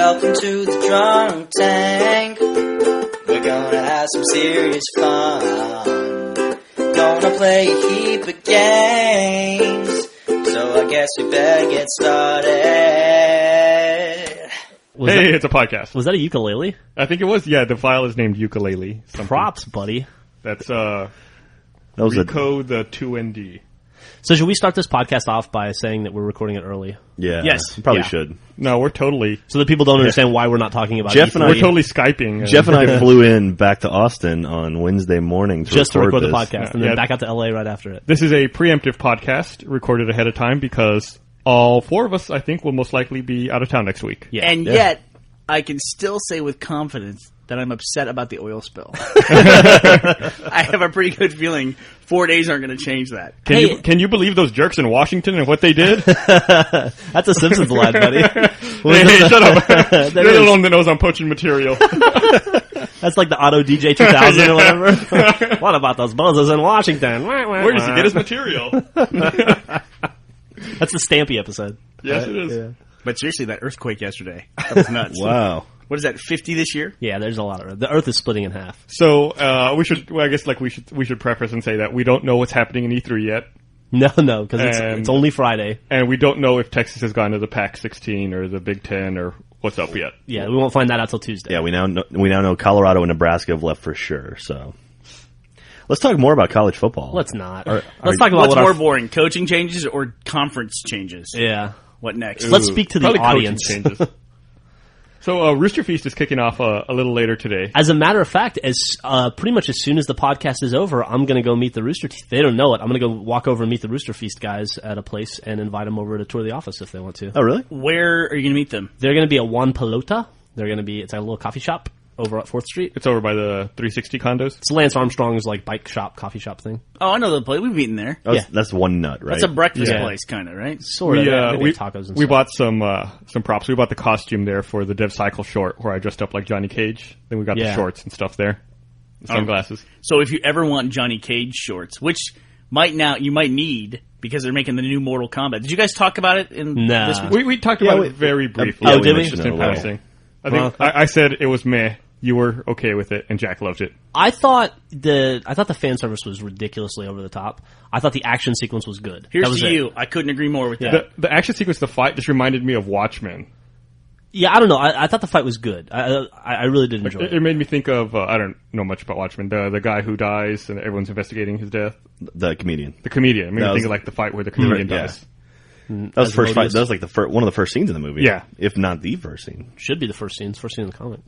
Welcome to the drunk tank. We're gonna have some serious fun. Gonna play a heap of games. So I guess we better get started. It's a podcast. Was that a ukulele? I think it was. Yeah, the file is named ukulele. Something. Props, buddy. That's Rico the 2ND. So should we start this podcast off by saying that we're recording it early? Yeah. Yes. Probably should. No, we're totally... So that people don't understand why we're not talking about Jeff and I... We're totally Skyping. Jeff and I flew in back to Austin on Wednesday morning to record this. the podcast, and then back out to LA right after it. This is a preemptive podcast recorded ahead of time because all four of us, I think, will most likely be out of town next week. Yeah. And yet, I can still say with confidence that I'm upset about the oil spill. I have a pretty good feeling 4 days aren't going to change that. Can you believe those jerks in Washington and what they did? That's a Simpsons line, buddy. Hey, shut up. You're the one that knows I'm poaching material. That's like the Auto DJ 2000 or whatever. What about those bozos in Washington? Where does he get his material? That's the Stampy episode. Yes, it is. Yeah. But seriously, that earthquake yesterday, that was nuts. Wow. What is that, 50 this year? Yeah, there's a lot of... The Earth is splitting in half. So, we should preface and say that we don't know what's happening in E3 yet. No, because it's only Friday. And we don't know if Texas has gone to the Pac-16 or the Big Ten or what's up yet. Yeah, we won't find that out till Tuesday. Yeah, we now know Colorado and Nebraska have left for sure, so... Let's talk more about college football. Let's not. Let's talk about what's more boring, coaching changes or conference changes? Yeah. What next? Let's speak to the audience. So Rooster Feast is kicking off a little later today. As a matter of fact, pretty much as soon as the podcast is over, I'm going to go meet the Rooster Teeth. They don't know it. I'm going to go walk over and meet the Rooster Feast guys at a place and invite them over to tour the office if they want to. Oh, really? Where are you going to meet them? They're going to be at Juan Pelota. It's a little coffee shop over at 4th Street. It's over by the 360 condos. It's Lance Armstrong's bike shop, coffee shop thing. Oh, I know the place. We've eaten there. That's One Nut, right? That's a breakfast place, kind of, right? Sort of. We tacos and we stuff. bought some props. We bought the costume there for the Dev Cycle short where I dressed up like Johnny Cage. Then we got the shorts and stuff there. The sunglasses. So if you ever want Johnny Cage shorts, which you might need because they're making the new Mortal Kombat. Did you guys talk about it in this week? We talked about it very briefly. Oh, did we? Just in passing. I think I said it was meh. You were okay with it, and Jack loved it. I thought the fan service was ridiculously over the top. I thought the action sequence was good. Here's to you. I couldn't agree more with that. The action sequence, the fight, just reminded me of Watchmen. Yeah, I don't know. I thought the fight was good. I really did enjoy it. It made me think of, I don't know much about Watchmen, the guy who dies and everyone's investigating his death. The comedian. The comedian. It made me think of like the fight where the comedian dies. That was the first fight. That was like one of the first scenes in the movie. Yeah. If not the first scene. Should be the first scene. It's first scene in the comic.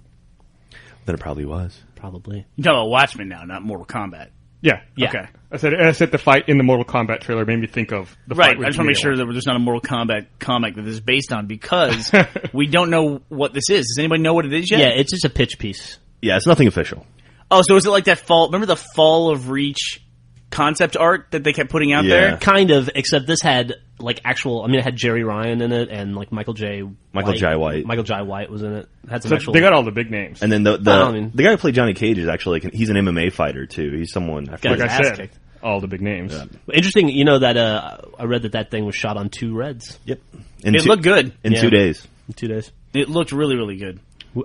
Then it probably was. Probably. You're talking about Watchmen now, not Mortal Kombat. Yeah. Okay. I said the fight in the Mortal Kombat trailer made me think of the fight. Right. I just want to make sure that there's not a Mortal Kombat comic that this is based on because we don't know what this is. Does anybody know what it is yet? Yeah, it's just a pitch piece. Yeah, it's nothing official. Oh, so is it like that fall? Remember the Fall of Reach concept art that they kept putting out there? Kind of, except this had like actual. I mean, it had Jerry Ryan in it and like Michael Jai White. Michael Jai White was in it. Had some they got all the big names. And then the guy who played Johnny Cage is actually he's an MMA fighter too. He's someone. Like I said, kicked. All the big names. Yeah. Interesting, that I read that thing was shot on 2 Reds. Yep. It looked good in 2 days. In 2 days. It looked really, really good.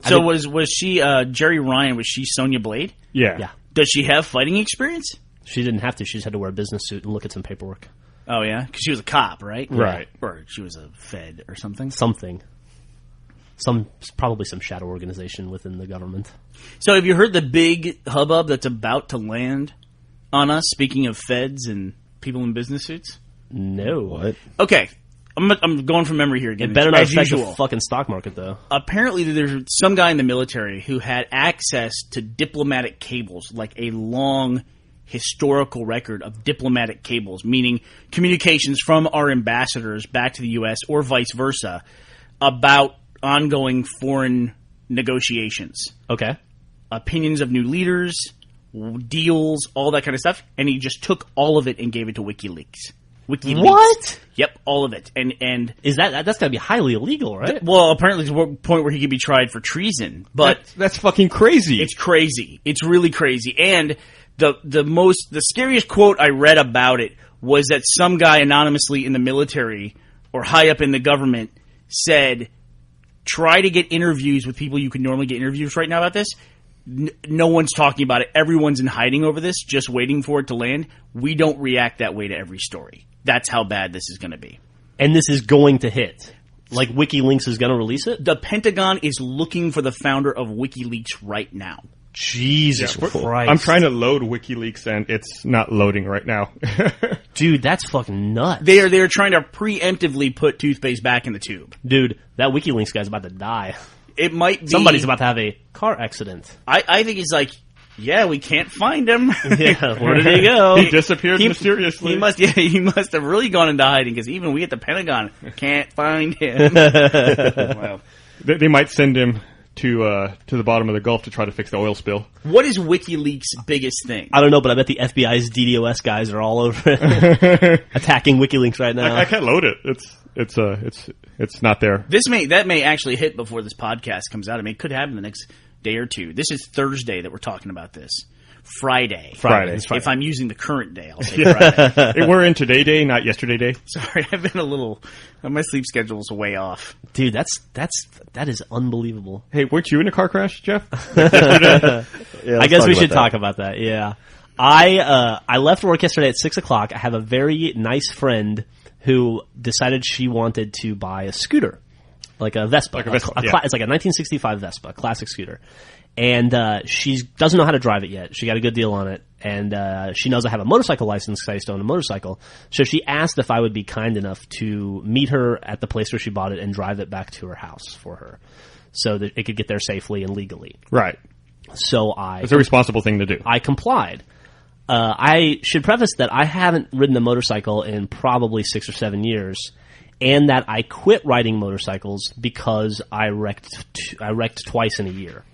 So was she Jerry Ryan? Was she Sonya Blade? Yeah. Does she have fighting experience? She didn't have to. She just had to wear a business suit and look at some paperwork. Oh, yeah? Because she was a cop, right? Right. Or she was a Fed or something? Probably some shadow organization within the government. So have you heard the big hubbub that's about to land on us, speaking of Feds and people in business suits? No. What? Okay. I'm going from memory here again. It better not affect the fucking stock market, though. Apparently, there's some guy in the military who had access to diplomatic cables, like a long historical record of diplomatic cables, meaning communications from our ambassadors back to the U.S. or vice versa about ongoing foreign negotiations. Okay. Opinions of new leaders, deals, all that kind of stuff. And he just took all of it and gave it to WikiLeaks. What? Yep, all of it. And is that's got to be highly illegal, right? Well, apparently to a point where he could be tried for treason. But that's fucking crazy. It's crazy. It's really crazy. And the scariest quote I read about it was that some guy anonymously in the military or high up in the government said, try to get interviews with people you could normally get interviews right now about this. No one's talking about it. Everyone's in hiding over this, just waiting for it to land. We don't react that way to every story. That's how bad this is going to be. And this is going to hit. Like WikiLeaks is going to release it? The Pentagon is looking for the founder of WikiLeaks right now. Jesus Christ. I'm trying to load WikiLeaks and it's not loading right now. Dude, that's fucking nuts. They're trying to preemptively put toothpaste back in the tube. Dude, that WikiLeaks guy's about to die. It might be... Somebody's about to have a car accident. I think he's like, yeah, we can't find him. Yeah, where did he go? He disappeared mysteriously. He must have really gone into hiding because even we at the Pentagon can't find him. Wow. They might send him to the bottom of the Gulf to try to fix the oil spill. What is WikiLeaks' biggest thing? I don't know, but I bet the FBI's DDoS guys are all over it, attacking WikiLeaks right now. I can't load it. It's not there. That may actually hit before this podcast comes out. I mean, it could happen the next day or two. This is Thursday that we're talking about this. Friday. If I'm using the current day, I'll say Friday. We're in today day, not yesterday day. Sorry, I've been my sleep schedule's way off. Dude, that is unbelievable. Hey, weren't you in a car crash, Jeff? I guess we should talk about that. Yeah. I left work yesterday at 6:00. I have a very nice friend who decided she wanted to buy a scooter, like a Vespa. It's like a 1965 Vespa, classic scooter. And she doesn't know how to drive it yet. She got a good deal on it. And she knows I have a motorcycle license because I used to own a motorcycle. So she asked if I would be kind enough to meet her at the place where she bought it and drive it back to her house for her so that it could get there safely and legally. Right. So it's a responsible thing to do. I complied. I should preface that I haven't ridden a motorcycle in probably 6 or 7 years, and that I quit riding motorcycles because I wrecked twice in a year.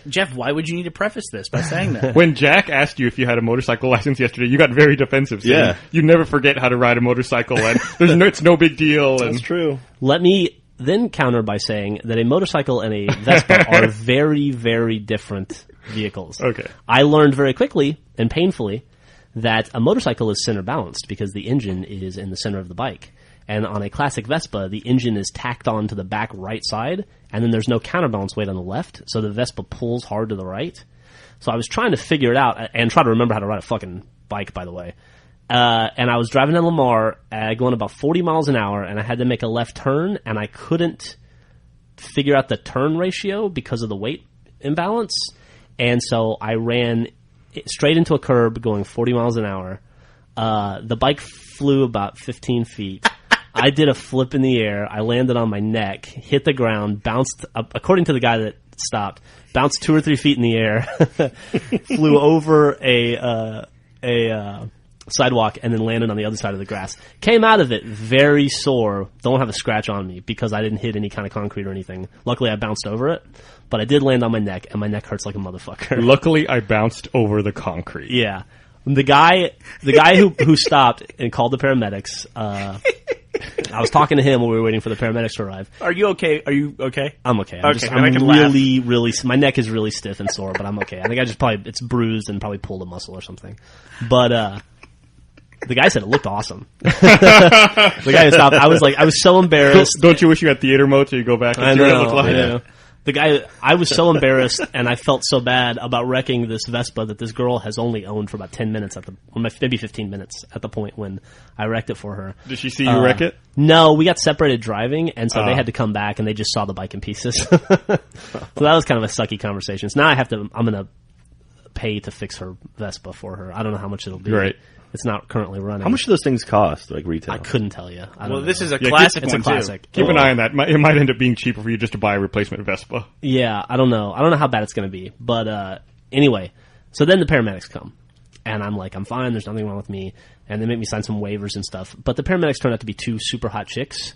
Jeff, why would you need to preface this by saying that? When Jack asked you if you had a motorcycle license yesterday, you got very defensive. Yeah. You never forget how to ride a motorcycle, and it's no big deal. That's true. Let me then counter by saying that a motorcycle and a Vespa are very, very different vehicles. Okay. I learned very quickly and painfully that a motorcycle is center balanced because the engine is in the center of the bike. And on a classic Vespa, the engine is tacked on to the back right side, and then there's no counterbalance weight on the left, so the Vespa pulls hard to the right. So I was trying to figure it out, and try to remember how to ride a fucking bike, by the way. And I was driving in Lamar, going about 40 miles an hour, and I had to make a left turn, and I couldn't figure out the turn ratio because of the weight imbalance. And so I ran straight into a curb going 40 miles an hour. The bike flew about 15 feet. I did a flip in the air. I landed on my neck, hit the ground, bounced, according to the guy that stopped, bounced 2 or 3 feet in the air, flew over a sidewalk, and then landed on the other side of the grass. Came out of it very sore. Don't have a scratch on me because I didn't hit any kind of concrete or anything. Luckily, I bounced over it, but I did land on my neck, and my neck hurts like a motherfucker. Luckily, I bounced over the concrete. Yeah. The guy who stopped and called the paramedics, I was talking to him while we were waiting for the paramedics to arrive. Are you okay? I'm okay. I'm really, my neck is really stiff and sore, but I'm okay. I think it's bruised and probably pulled a muscle or something. But, the guy said it looked awesome. The guy who stopped, I was so embarrassed. Don't you wish you had theater mode so you go back and see what it looked like? I know. The guy, I was so embarrassed, and I felt so bad about wrecking this Vespa that this girl has only owned for about 10 minutes maybe 15 minutes at the point when I wrecked it for her. Did she see you wreck it? No, we got separated driving, and so they had to come back, and they just saw the bike in pieces. So that was kind of a sucky conversation. So now I'm going to pay to fix her Vespa for her. I don't know how much it'll be. Right. It's not currently running. How much do those things cost, like retail? I couldn't tell you. This is a classic one, it's a classic. Keep an eye on that. It might end up being cheaper for you just to buy a replacement Vespa. Yeah, I don't know. I don't know how bad it's going to be. But anyway, so then the paramedics come. And I'm like, I'm fine. There's nothing wrong with me. And they make me sign some waivers and stuff. But the paramedics turned out to be 2 super hot chicks.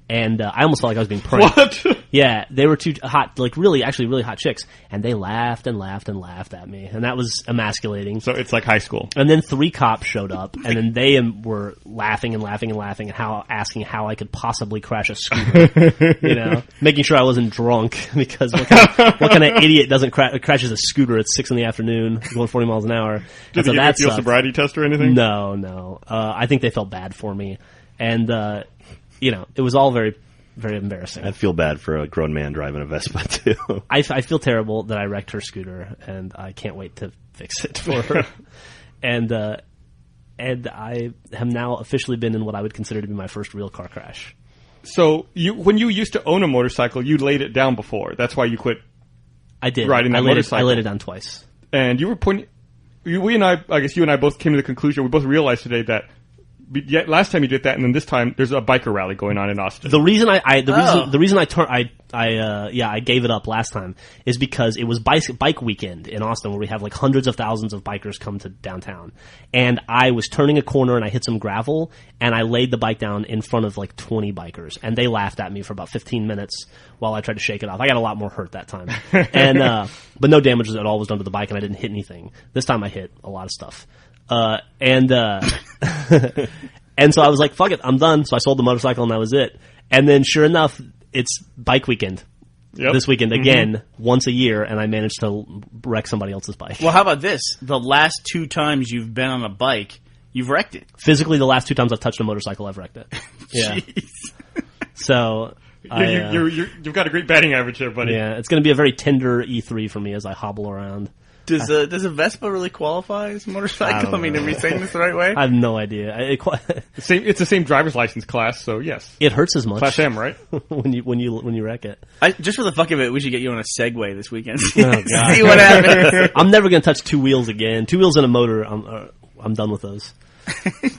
And I almost felt like I was being pranked. What? Yeah, they were 2 hot, really hot chicks. And they laughed and laughed and laughed at me. And that was emasculating. So it's like high school. And then 3 cops showed up. And then they were laughing and laughing and laughing and asking how I could possibly crash a scooter. Making sure I wasn't drunk. Because what kind of idiot crashes a scooter at 6 p.m. going 40 miles an hour? Did they give you a sobriety test or anything? No. I think they felt bad for me. And, it was all very, very embarrassing. I'd feel bad for a grown man driving a Vespa too. I feel terrible that I wrecked her scooter, and I can't wait to fix it for her. And I have now officially been in what I would consider to be my first real car crash. So when you used to own a motorcycle, you laid it down before. That's why you quit. I did. Riding that motorcycle. I laid it down twice. And you were pointing. We and I guess you and I both came to the conclusion. We both realized today that. Yet last time you did that, and then this time there's a biker rally going on in Austin. The reason I gave it up last time is because it was bike weekend in Austin, where we have like hundreds of thousands of bikers come to downtown, and I was turning a corner and I hit some gravel and I laid the bike down in front of like 20 bikers, and they laughed at me for about 15 minutes while I tried to shake it off. I got a lot more hurt that time, and but no damage at all was done to the bike, and I didn't hit anything. This time I hit a lot of stuff. And so I was like, fuck it, I'm done. So I sold the motorcycle and that was it. And then sure enough, it's bike weekend. Yep. This weekend again, once a year, and I managed to wreck somebody else's bike. Well, how about this? The last 2 times you've been on a bike, you've wrecked it. Physically, the last 2 times I've touched a motorcycle, I've wrecked it. Yeah. So you've got a great batting average there, buddy. Yeah, it's going to be a very tender E3 for me as I hobble around. Does a Vespa really qualify as a motorcycle? I mean, are we saying this the right way? I have no idea. It's the same driver's license class, so yes. It hurts as much. Class M, right? when you wreck it. Just for the fuck of it, we should get you on a Segway this weekend. Oh, God. See what happens. I'm never going to touch 2 wheels again. 2 wheels and a motor. I'm done with those.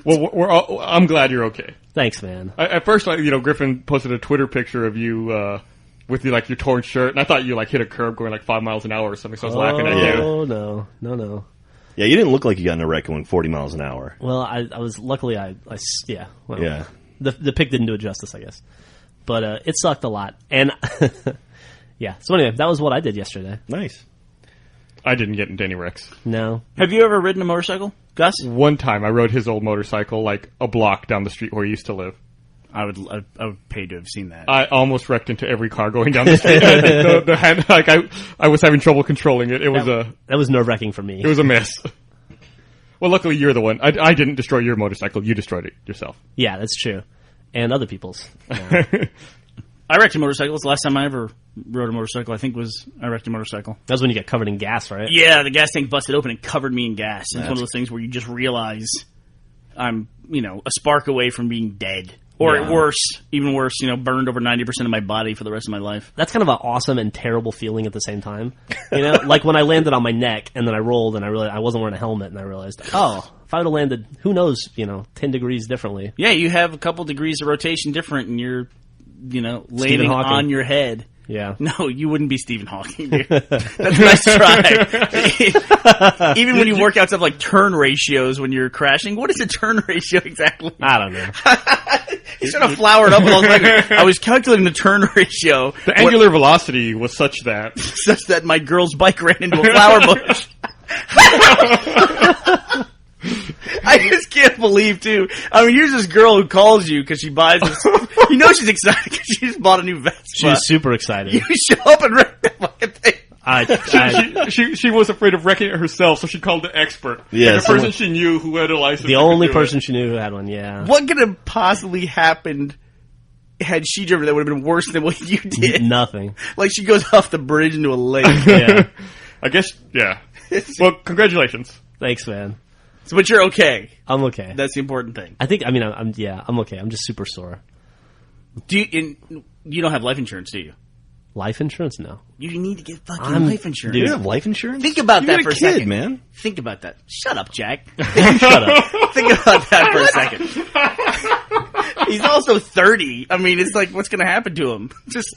Well, I'm glad you're okay. Thanks, man. At first, Griffin posted a Twitter picture of you. With your torn shirt, and I thought you hit a curb going 5 miles an hour or something, so I was laughing at you. Oh, no. Yeah, you didn't look like you got in a wreck going 40 miles an hour. Well, I was, luckily, yeah. Well, yeah. The pic didn't do it justice, I guess. But it sucked a lot. And, yeah. So anyway, that was what I did yesterday. Nice. I didn't get into any wrecks. No. Have you ever ridden a motorcycle, Gus? One time, I rode his old motorcycle a block down the street where he used to live. I would pay to have seen that. I almost wrecked into every car going down the street. I was having trouble controlling it. It was that was nerve-wracking for me. It was a mess. Well, luckily you're the one. I didn't destroy your motorcycle. You destroyed it yourself. Yeah, that's true. And other people's. I wrecked a motorcycle. It's the last time I ever rode a motorcycle. I wrecked a motorcycle. That was when you get covered in gas, right? Yeah, the gas tank busted open and covered me in gas. It's one of those things where you just realize I'm, a spark away from being dead. Or even worse, burned over 90% of my body for the rest of my life. That's kind of an awesome and terrible feeling at the same time. Like when I landed on my neck and then I rolled and I realized I wasn't wearing a helmet and I realized, if I would have landed, who knows, 10 degrees differently. Yeah, you have a couple degrees of rotation different and you're, landing on your head. Yeah. No, you wouldn't be Stephen Hawking, dude. That's a nice try. Even when you work out stuff like turn ratios when you're crashing, what is a turn ratio exactly? I don't know. You sort of flowered up with all the I was calculating the turn ratio. The angular velocity was such that my girl's bike ran into a flower bush. I just can't believe, too. I mean, here's this girl who calls you because she buys this. She's excited because she just bought a new Vespa. She's super excited. You show up and wreck that fucking thing. She was afraid of wrecking it herself, so she called the expert. Yeah, the person she knew who had a license. The only person she knew who had one, yeah. What could have possibly happened had she driven that would have been worse than what you did? Nothing. Like she goes off the bridge into a lake. Yeah. I guess, yeah. Well, congratulations. Thanks, man. But you're okay. I'm okay. That's the important thing. I'm okay. I'm just super sore. You don't have life insurance, do you? Life insurance? No. You need to get fucking life insurance. You have life insurance? Think about that for a second, man. Think about that. Shut up, Jack. Shut up. Think about that for a second. He's also 30. I mean, it's like, what's going to happen to him? Just,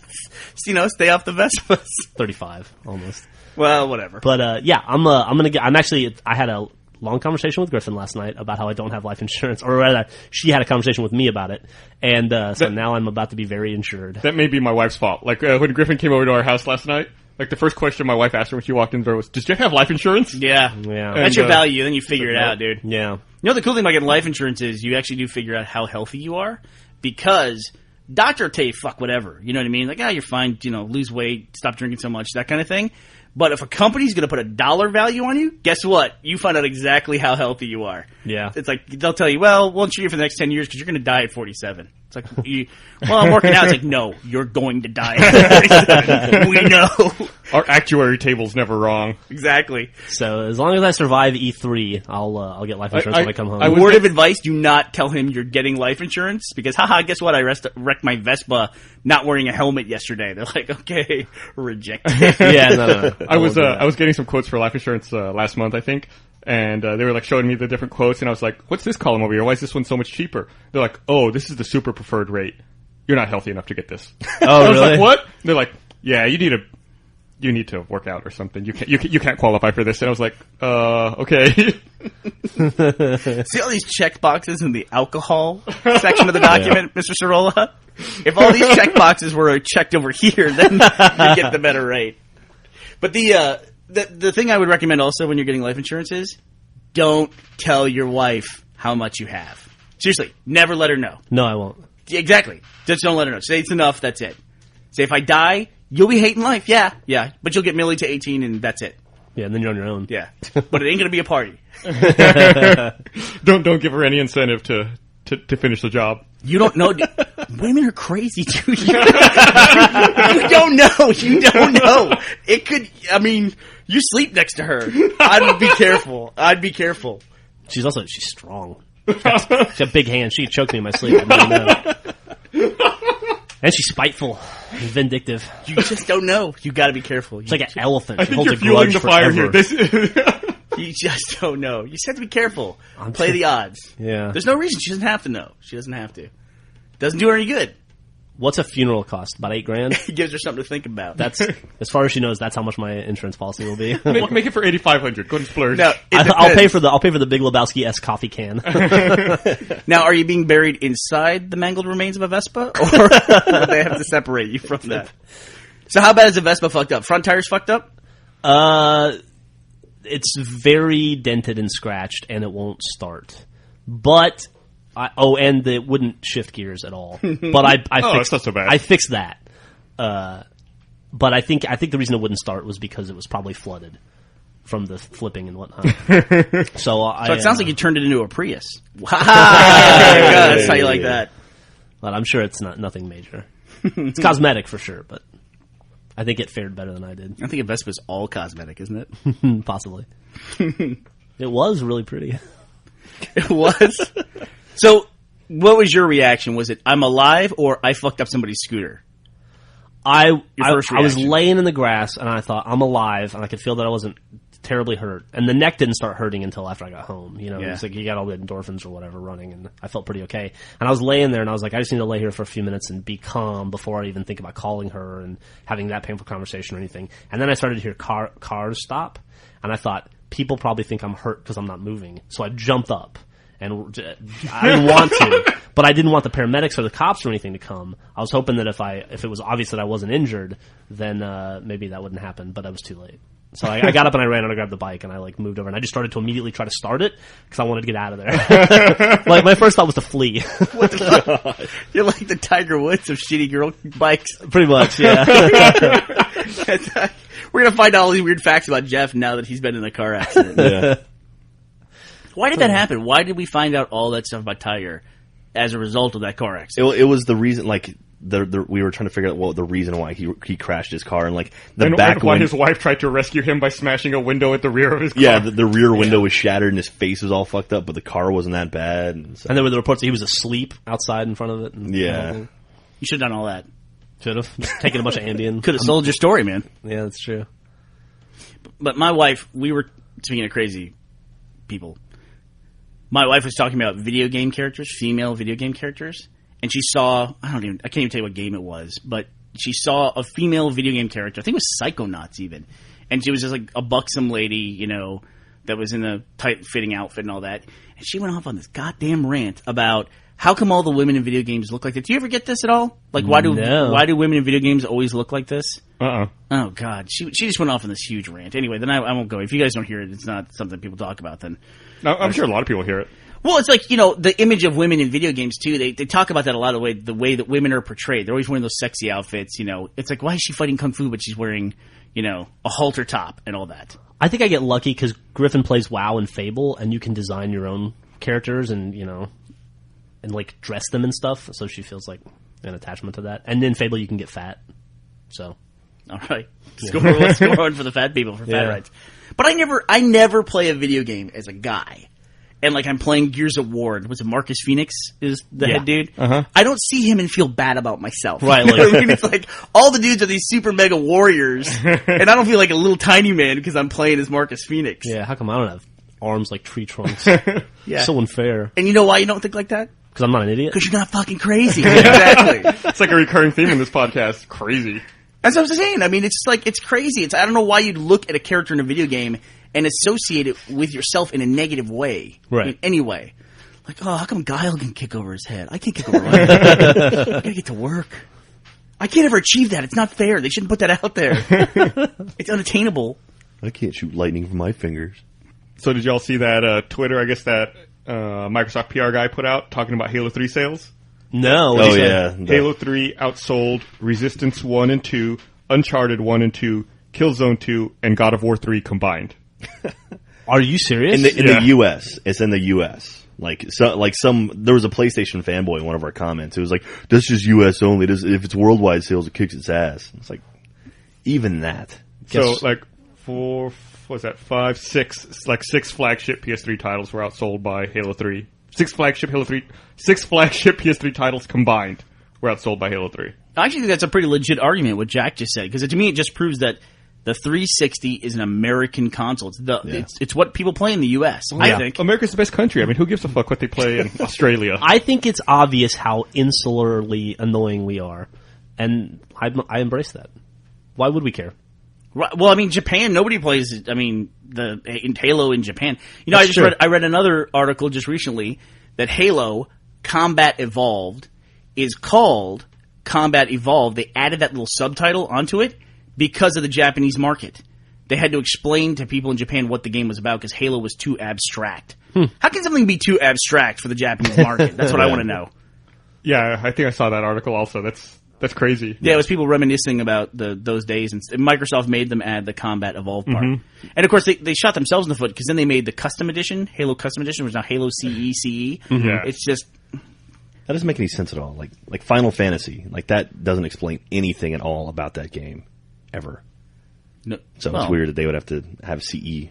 stay off the Vespas. 35, almost. Well, whatever. But, I had a long conversation with Griffin last night about how I don't have life insurance, or rather, she had a conversation with me about it, and so now I'm about to be very insured. That may be my wife's fault. When Griffin came over to our house last night, the first question my wife asked her when she walked in the door was, "Does Jeff have life insurance?" Yeah. That's your value. Then you figure it out, dude. Yeah. The cool thing about getting life insurance is you actually do figure out how healthy you are, because Doctor will tell you, fuck whatever. You know what I mean? Like, you're fine, lose weight, stop drinking so much, that kind of thing. But if a company's going to put a dollar value on you, guess what? You find out exactly how healthy you are. Yeah. It's like, they'll tell you, well, we'll treat you for the next 10 years because you're going to die at 47. It's like, I'm working out. It's like, no, you're going to die at 47. We know. Our actuary table's never wrong. Exactly. So as long as I survive E3, I'll get life insurance when I come home. Word of advice, do not tell him you're getting life insurance because, guess what? I wrecked my Vespa not wearing a helmet yesterday. They're like, okay, reject it. Yeah, no. I was getting some quotes for life insurance last month, I think, and they were like showing me the different quotes, and I was like, "What's this column over here? Why is this one so much cheaper?" They're like, "Oh, this is the super preferred rate. You're not healthy enough to get this." Oh, I was really? like, "What?" They're like, "Yeah, you need to work out or something. You can't qualify for this." And I was like, okay." See all these check boxes in the alcohol section of the document, Mr. Cirola? If all these check boxes were checked over here, then you get the better rate. But the thing I would recommend also when you're getting life insurance is don't tell your wife how much you have. Seriously, never let her know. No, I won't. Exactly. Just don't let her know. Say it's enough, that's it. Say if I die, you'll be hating life. Yeah, but you'll get Millie to 18 and that's it. Yeah, and then you're on your own. Yeah. But it ain't going to be a party. Don't give her any incentive to finish the job. You don't know. Women are crazy, dude. You don't know. You don't know. It could, you sleep next to her. I'd be careful. She's strong. She's got big hands. She can choke me in my sleep. I don't know. And she's spiteful and vindictive. You just don't know. You got to be careful. It's like an elephant. I She think holds you're a fueling grudge the fire forever. here. You just don't know. You just have to be careful. Play the odds. Yeah. There's no reason. She doesn't have to know. She doesn't have to. Doesn't do her any good. What's a funeral cost? About $8,000? It gives her something to think about. That's, as far as she knows, that's how much my insurance policy will be. Make it for $8,500. Go and splurge. No, I'll pay for the Big Lebowski-esque coffee can. Now, are you being buried inside the mangled remains of a Vespa, or do they have to separate you from that? So, how bad is a Vespa fucked up? Front tires fucked up? It's very dented and scratched, and it won't start. But and it wouldn't shift gears at all. But I fixed, that's not so bad. I fixed that. But I think the reason it wouldn't start was because it was probably flooded from the flipping and whatnot. So it sounds like you turned it into a Prius. Wow, that's how you like that. But I'm sure it's nothing major. It's cosmetic for sure, but I think it fared better than I did. I think a Vespa's all cosmetic, isn't it? Possibly. It was really pretty. It was? So, what was your reaction? Was it, I'm alive, or I fucked up somebody's scooter? I was laying in the grass, and I thought, I'm alive, and I could feel that I wasn't terribly hurt. And the neck didn't start hurting until after I got home. It's like you got all the endorphins or whatever running, and I felt pretty okay. And I was laying there, and I was like, I just need to lay here for a few minutes and be calm before I even think about calling her and having that painful conversation or anything. And then I started to hear cars stop, and I thought, people probably think I'm hurt because I'm not moving. So I jumped up. And I didn't want to, but I didn't want the paramedics or the cops or anything to come. I was hoping that if it was obvious that I wasn't injured, then maybe that wouldn't happen. But I was too late. So I got up and I ran and I grabbed the bike and I moved over and I just started to immediately try to start it because I wanted to get out of there. My first thought was to flee. What the fuck? You're like the Tiger Woods of shitty girl bikes. Pretty much, yeah. We're gonna find out all these weird facts about Jeff now that he's been in a car accident. Yeah. Why did that happen? Why did we find out all that stuff about Tiger as a result of that car accident? It was the reason, we were trying to figure out the reason why he crashed his car, and and why his wife tried to rescue him by smashing a window at the rear of his car. Yeah, the rear window was shattered and his face was all fucked up, but the car wasn't that bad. And there were the reports that he was asleep outside in front of it. You should have done all that. Should have taken a bunch of Ambien. Could have sold your story, man. Yeah, that's true. But my wife, we were speaking of crazy people. My wife was talking about video game characters, female video game characters, and she saw, I can't even tell you what game it was, but she saw a female video game character, I think it was Psychonauts even, and she was just like a buxom lady, that was in a tight-fitting outfit and all that, and she went off on this goddamn rant about how come all the women in video games look like that? Do you ever get this at all? Like, why do women in video games always look like this? Oh God, she just went off on this huge rant. Anyway, then I won't go. If you guys don't hear it, it's not something people talk about. Then I'm sure a lot of people hear it. well, it's like, you know, the image of women in video games too. They talk about that a lot. The way that women are portrayed. They're always wearing those sexy outfits. You know, it's like, why is she fighting kung fu but she's wearing, you know, a halter top and all that? I think I get lucky because Griffin plays WoW and Fable, and you can design your own characters and, you know, and like dress them and stuff. So she feels like an attachment to that. And in Fable, you can get fat. So, all right, let's go on for the fat people for fat rights. But I never play a video game as a guy. And like I'm playing Gears of War. Was it Marcus Phoenix is the head dude? I don't see him and feel bad about myself. Right. Like, I mean, it's like all the dudes are these super mega warriors, and I don't feel like a little tiny man because I'm playing as Marcus Phoenix. yeah, how come I don't have arms like tree trunks? Yeah. So unfair. And you know why you don't think like that? Because I'm not an idiot. Because you're not fucking crazy. Exactly. It's like a recurring theme in this podcast. Crazy. That's what I'm saying. I mean, it's just like, it's crazy. I don't know why you'd look at a character in a video game and associate it with yourself in a negative way. Right. In any way. Like, oh, how come Guile can kick over his head? I can't kick over my head. I gotta get to work. I can't ever achieve that. It's not fair. They shouldn't put that out there. It's unattainable. I can't shoot lightning from my fingers. So did y'all see that Twitter, I guess that Microsoft PR guy put out talking about Halo 3 sales? No. Oh, yeah. Halo 3 outsold Resistance 1 and 2, Uncharted 1 and 2, Killzone 2, and God of War 3 combined. Are you serious? In the U.S. It's in the U.S. There was a PlayStation fanboy in one of our comments. It was like, this is U.S. only. If it's worldwide sales, it kicks its ass. It's like, even that. So, like, six flagship PS3 titles were outsold by Halo 3. Six flagship PS3 titles combined were outsold by Halo 3. I actually think that's a pretty legit argument, what Jack just said, because to me it just proves that the 360 is an American console. It's what people play in the U.S., I think. America's the best country. I mean, who gives a fuck what they play in Australia? I think it's obvious how insularly annoying we are, and I embrace that. Why would we care? Right. Well, I mean, Japan, nobody plays, I mean, in Halo in Japan. You know, That's I read another article just recently that Halo Combat Evolved is called Combat Evolved. They added that little subtitle onto it because of the Japanese market. They had to explain to people in Japan what the game was about because Halo was too abstract. How can something be too abstract for the Japanese market? That's what I want to know. Yeah, I think I saw that article also. That's crazy. Yeah, it was people reminiscing about those days, and Microsoft made them add the Combat Evolved part. And of course, they shot themselves in the foot because then they made the Custom Edition, Halo Custom Edition, which is now Halo CE. Yeah. It's just... That doesn't make any sense at all. Like Final Fantasy, like that doesn't explain anything at all about that game, ever. No, So it's weird that they would have to have CE.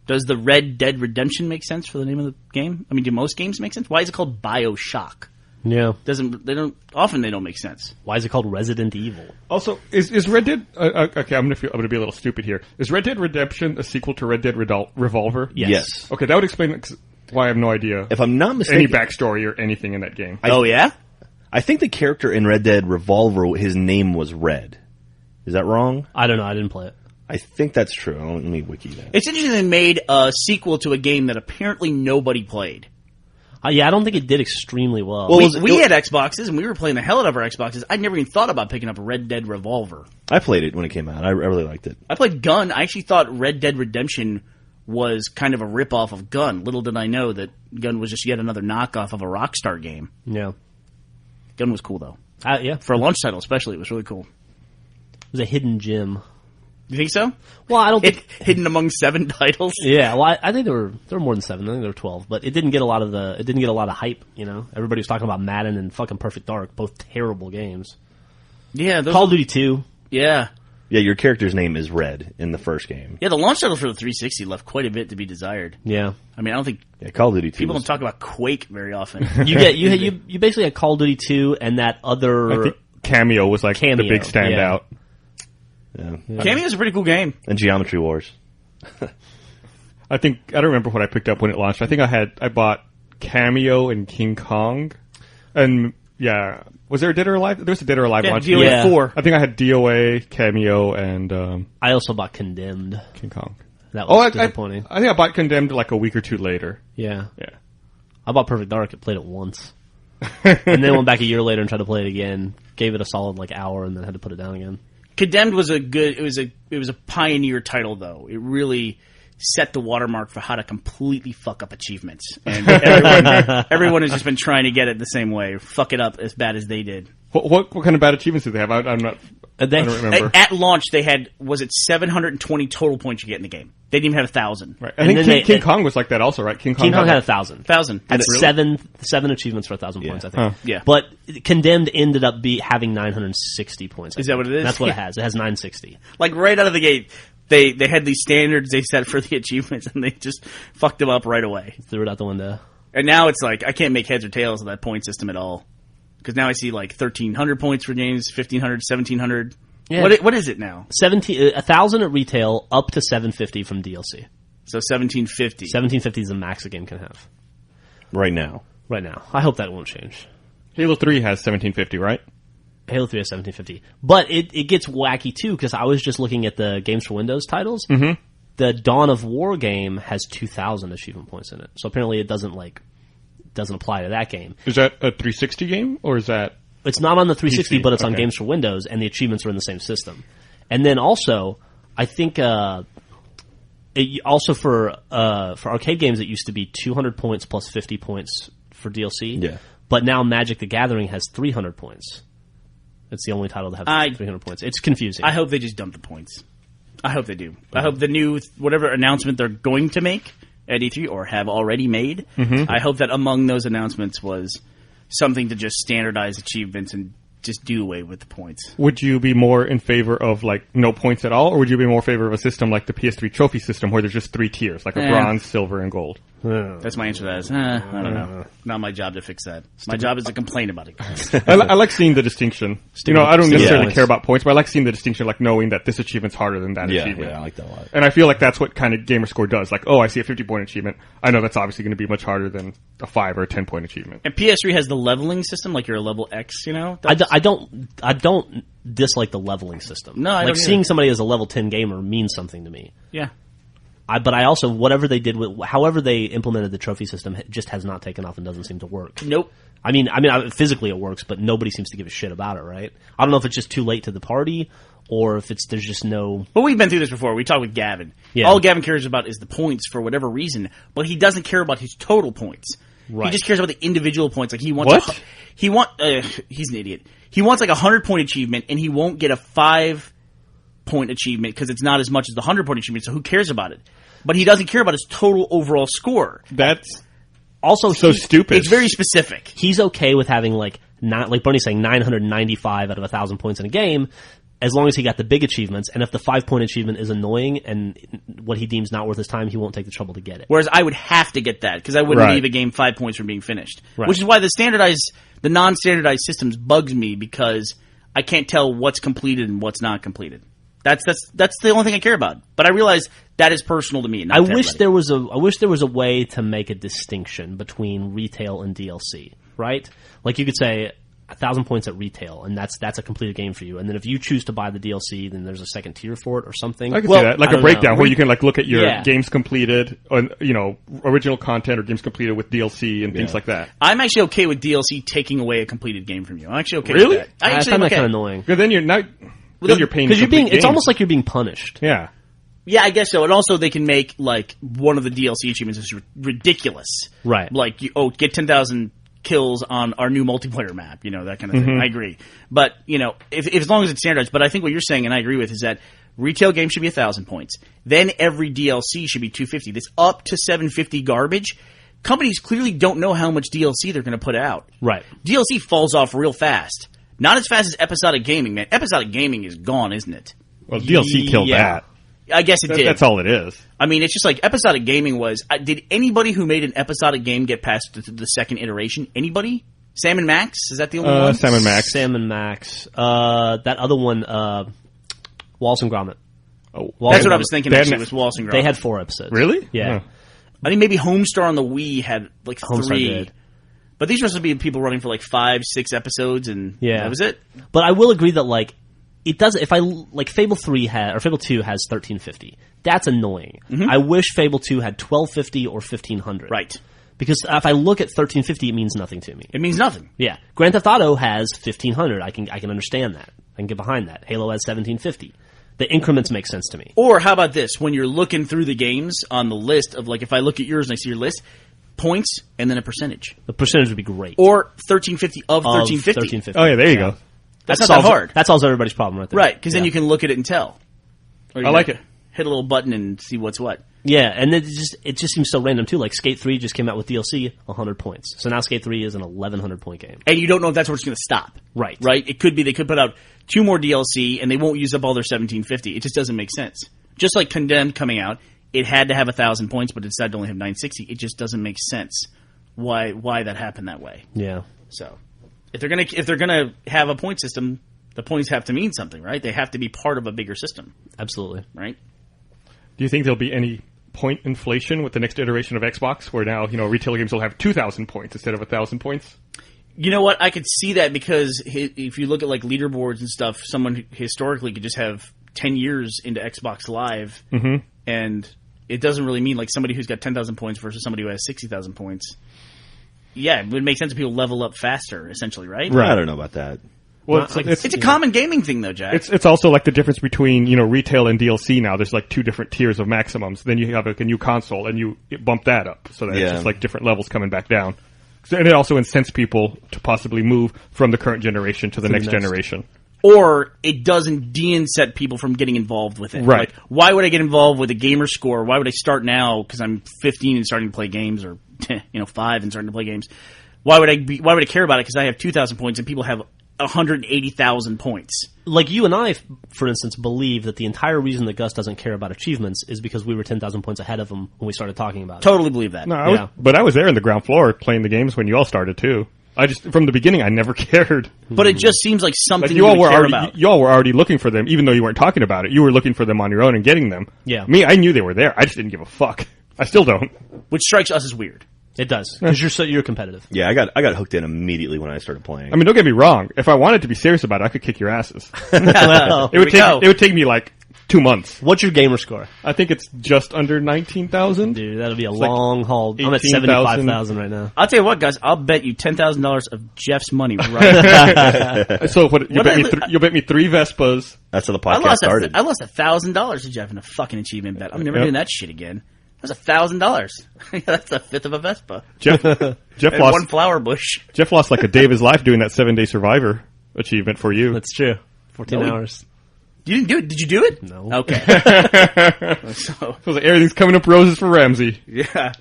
Does the Red Dead Redemption make sense for the name of the game? I mean, do most games make sense? Why is it called BioShock? Yeah. They don't make sense. Why is it called Resident Evil? Also, is Red Dead... okay, I'm gonna be a little stupid here. Is Red Dead Redemption a sequel to Red Dead Revolver? Yes. Okay, that would explain why I have no idea If I'm not mistaken, any backstory or anything in that game. Yeah? I think the character in Red Dead Revolver, his name was Red. Is that wrong? I don't know. I didn't play it. I think that's true. Let me wiki that. It's interesting they made a sequel to a game that apparently nobody played. Yeah, I don't think it did extremely well. Well, We had Xboxes, and we were playing the hell out of our Xboxes. I'd never even thought about picking up a Red Dead Revolver. I played it when it came out. I really liked it. I played Gun. I actually thought Red Dead Redemption was kind of a ripoff of Gun. Little did I know that Gun was just yet another knockoff of a Rockstar game. Yeah. Gun was cool, though. Yeah. For a launch title, especially, it was really cool. It was a hidden gem. You think so? Well, I don't think... Hidden among 7 titles? Yeah, well, I think there were more than 7. I think there were 12, but it didn't get a lot of hype, you know? Everybody was talking about Madden and fucking Perfect Dark, both terrible games. Yeah. Call of Duty 2. Yeah. Yeah, your character's name is Red in the first game. Yeah, the launch title for the 360 left quite a bit to be desired. Yeah. I mean, I don't think Call of Duty 2 people don't talk about Quake very often. You basically had Call of Duty 2 and that other... I think Cameo was like the big standout. Yeah. Cameo's a pretty cool game. And Geometry Wars. I don't remember what I picked up when it launched. I think I bought Cameo and King Kong. And yeah, was there a Dead or Alive? There was a Dead or Alive launch. DOA 4. I think I had DOA, Cameo, and I also bought Condemned. King Kong. That was disappointing. I think I bought Condemned like a week or two later. Yeah. Yeah. I bought Perfect Dark. I played it once. and then went back a year later and tried to play it again. Gave it a solid hour, and then had to put it down again. Condemned was it was a pioneer title though. It really set the watermark for how to completely fuck up achievements, and everyone has just been trying to get it the same way, fuck it up as bad as they did. What kind of bad achievements did they have? I don't remember. At launch, they had 720 total points you get in the game. They didn't even have 1,000. Right. I think King Kong was like that also, right? King Kong had 1,000. 1,000. Had Really? seven achievements for 1,000 points, I think. Huh. Yeah. But Condemned ended up having 960 points. Is that what it is? That's what it has. It has 960. Like right out of the gate, they had these standards they set for the achievements, and they just fucked them up right away. Threw it out the window. And now it's like I can't make heads or tails of that point system at all. Because now I see 1,300 points for games, 1,500, 1,700. Yeah. What is it now? 1,000 at retail, up to 750 from DLC. So 1,750. 1,750 is the max a game can have Right now. right now. I hope that won't change. Halo 3 has 1750, right? Halo 3 has 1750. But it gets wacky, too, because I was just looking at the Games for Windows titles. Mm-hmm. The Dawn of War game has 2,000 achievement points in it. So apparently it doesn't apply to that game. Is that a 360 game, or is that... It's not on the 360, PC, but it's on okay. Games for Windows, and the achievements are in the same system. And then also, I think also for arcade games, it used to be 200 points plus 50 points for DLC. Yeah. But now Magic the Gathering has 300 points. It's the only title to have 300 points. It's confusing. I hope they just dump the points. I hope they do. I hope the new, whatever announcement they're going to make at E3 or have already made, I hope that among those announcements was something to just standardize achievements and just do away with the points. Would you be more in favor of no points at all, or would you be more in favor of a system like the PS3 trophy system where there's just 3 tiers, like a bronze, silver, and gold? That's my answer to that is, I don't know. Not my job to fix that. My job is to complain about it. I like seeing the distinction. I don't necessarily points. care about points, but I like seeing the distinction, knowing that this achievement's harder than that achievement. Yeah, I like that a lot. And I feel like that's what kind of Gamerscore does. I see a 50-point achievement. I know that's obviously going to be much harder than a 5 or a 10-point achievement. And PS3 has the leveling system, like you're a level X, I don't dislike the leveling system. No, I don't seeing either. somebody as a level 10 gamer means something to me. Yeah. But I also, whatever they did however they implemented the trophy system, just has not taken off and doesn't seem to work. Nope. I mean, physically it works, but nobody seems to give a shit about it, right? I don't know if it's just too late to the party, or if there's just no... Well, we've been through this before. We talked with Gavin. Yeah. All Gavin cares about is the points for whatever reason, but he doesn't care about his total points. Right. He just cares about the individual points. Like he wants... What? He's an idiot. He wants a 100-point achievement, and he won't get a 5-point achievement because it's not as much as the 100-point achievement, so who cares about it? But he doesn't care about his total overall score. That's Also, so stupid. It's very specific. he's okay with having like Bernie's saying 995 out of 1,000 points in a game, as long as he got the big achievements. And if the 5-point achievement is annoying and what he deems not worth his time, he won't take the trouble to get it. Whereas I would have to get that because I wouldn't Right. leave a game 5 points from being finished. Right. Which is why the non-standardized systems bugs me because I can't tell what's completed and what's not completed. That's the only thing I care about. But I realize that is personal to me. Not I to wish everybody. I wish there was a way to make a distinction between retail and DLC. Right? Like you could say 1,000 points at retail, and that's a completed game for you. And then if you choose to buy the DLC, then there's a second tier for it or something. I can Well, see that, I a don't breakdown know. where you can look at your Yeah. games completed, or, original content or games completed with DLC and things like that. I'm actually okay with DLC taking away a completed game from you. I'm actually okay Really? with that. I actually find am that okay. kind of annoying. Because then you're not. Then you're paying Because for complete it's games. almost like you're being punished. Yeah. Yeah, I guess so. And also they can make one of the DLC achievements is ridiculous. Right. Like get 10,000 kills on our new multiplayer map, that kind of thing. I agree. But, if as long as it's standardized, but I think what you're saying, and I agree with, is that retail games should be 1,000 points. Then every DLC should be 250. This up to 750 garbage, companies clearly don't know how much DLC they're going to put out. Right. DLC falls off real fast. Not as fast as episodic gaming, man. Episodic gaming is gone, isn't it? Well, DLC killed Yeah. that. I guess it did. That's all it is. I mean, it's just like episodic gaming was. Did anybody who made an episodic game get past the second iteration? Anybody? Sam and Max? Is that the only one? Sam and Max. Sam and Max. That other one, Wallace and Gromit. Oh, That's what I was thinking. They had Actually, an- was Wallace and Gromit. They had 4 episodes. Really? Yeah. Huh. I think maybe Homestar on the Wii had like Homestar 3. did. But these were supposed to be people running for like 5, 6 episodes, and Yeah. that was it. But I will agree that it does. If Fable 3 or Fable 2 has 1350. That's annoying. I wish Fable 2 had 1250 or 1500. Right. Because if I look at 1350, it means nothing to me. It means nothing. Yeah. Grand Theft Auto has 1500. I can understand that. I can get behind that. Halo has 1750. The increments make sense to me. Or how about this? When you're looking through the games on the list of, like, if I look at yours and I see your list, points and then a percentage. The percentage would be great. Or 1350 of 1350. 1350. Oh yeah, there you go. That's not that hard. That solves everybody's problem right there. Right, because then you can look at it and tell. Or you I like it. Hit a little button and see what's what. Yeah, and it just seems so random too. Like Skate 3 just came out with DLC, 100 points. So now Skate 3 is an 1100 point game. And you don't know if that's where it's going to stop. Right. Right? It could be they could put out 2 more DLC and they won't use up all their 1750. It just doesn't make sense. Just like Condemned coming out, it had to have 1,000 points, but it decided to only have 960. It just doesn't make sense why that happened that way. Yeah. So if they're gonna have a point system, the points have to mean something, right? They have to be part of a bigger system, Absolutely. right? Do you think there'll be any point inflation with the next iteration of Xbox, where now retail games will have 2,000 points instead of 1,000 points? You know what? I could see that because if you look at like leaderboards and stuff, someone historically could just have 10 years into Xbox Live, and it doesn't really mean like somebody who's got 10,000 points versus somebody who has 60,000 points. Yeah, it would make sense if people level up faster, essentially, right? I don't know about that. Well, It's a common gaming thing, though, Jack. It's also like the difference between retail and DLC now. There's like 2 different tiers of maximums. Then you have like a new console, and you bump that up, so that it's just like different levels coming back down. And it also incents people to possibly move from the current generation to the next generation. Or it doesn't de-incent people from getting involved with it. Right. Like, why would I get involved with a gamer score? Why would I start now because I'm 15 and starting to play games, or 5 and starting to play games? Why would I care about it because I have 2,000 points and people have 180,000 points? Like you and I, for instance, believe that the entire reason that Gus doesn't care about achievements is because we were 10,000 points ahead of him when we started talking about it. Totally believe that. No, but I was there in the ground floor playing the games when you all started too. From the beginning, I never cared. But it just seems like something Like you all were care already, about. you all were already looking for them, even though you weren't talking about it. You were looking for them on your own and getting them. Yeah. Me, I knew they were there. I just didn't give a fuck. I still don't. Which strikes us as weird. It does, because you're competitive. Yeah, I got hooked in immediately when I started playing. I mean, don't get me wrong. If I wanted to be serious about it, I could kick your asses. Well, It would take me like 2 months. what's your gamer score? I think it's just under 19,000. Dude, that'll be a like long haul. I'm at 18,000. 75,000 right now. I'll tell you what, guys. I'll bet you $10,000 of Jeff's money right now. So you'll bet me 3 Vespas. That's how the podcast started. I lost $1,000 to Jeff in a fucking achievement bet. I'm never doing that shit again. That was $1,000. That's a fifth of a Vespa. Jeff And lost one flower bush. Jeff lost like a day of his life doing that 7-day Survivor achievement for you. That's true. 14 No, hours. You didn't do it. Did you do it? No. Okay. So, I was like, everything's coming up roses for Ramsey. yeah.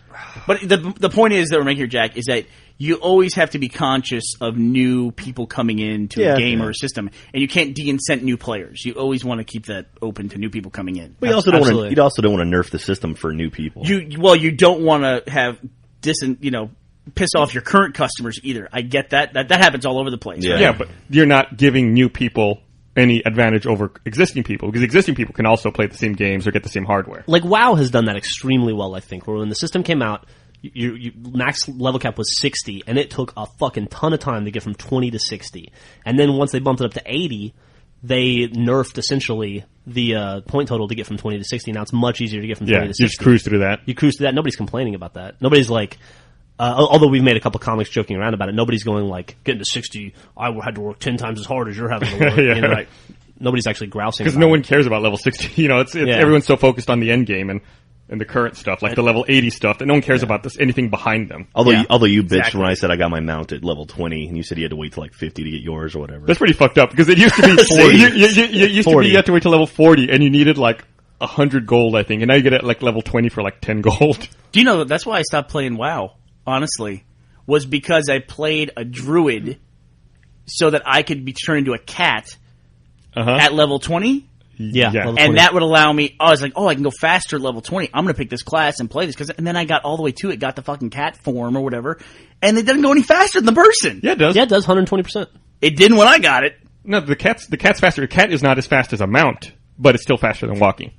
But the point is that we're making here, Jack, is that you always have to be conscious of new people coming into a game or a system, and you can't de-incent new players. You always want to keep that open to new people coming in. But you also don't want to nerf the system for new people. You don't want to have piss off your current customers either. I get that. That happens all over the place. Yeah. Right? Yeah, but you're not giving new people any advantage over existing people, because existing people can also play the same games or get the same hardware. Like WoW has done that extremely well, I think, where when the system came out, you max level cap was 60, and it took a fucking ton of time to get from 20 to 60. And then once they bumped it up to 80, they nerfed essentially the point total to get from 20 to 60. Now it's much easier to get from 20 to 60. You just cruise through that. You cruise through that. Nobody's complaining about that. Nobody's like, although we've made a couple comics joking around about it, nobody's going like, getting to 60, I had to work 10 times as hard as you're having to work. Yeah. Right? Nobody's actually grousing Because about no one it. cares about level 60. Everyone's so focused on the end game and the current stuff, like the level 80 stuff, that no one cares about anything behind them. Although you bitched Exactly. when I said I got my mount at level 20, and you said you had to wait till like 50 to get yours or whatever. That's pretty fucked up, because it used to be 40. you had to wait till level 40, and you needed like 100 gold, I think, and now you get it like level 20 for like 10 gold. Do you know that's why I stopped playing WoW? Honestly, was because I played a druid so that I could be turned into a cat at level 20. Yeah. level 20. And that would allow me, I was like, I can go faster at level 20. I'm going to pick this class and play this. And then I got all the way to it, got the fucking cat form or whatever, and it doesn't go any faster than the person. Yeah, it does. Yeah, it does 120%. It didn't when I got it. No, the cat's faster. A cat is not as fast as a mount, but it's still faster than walking.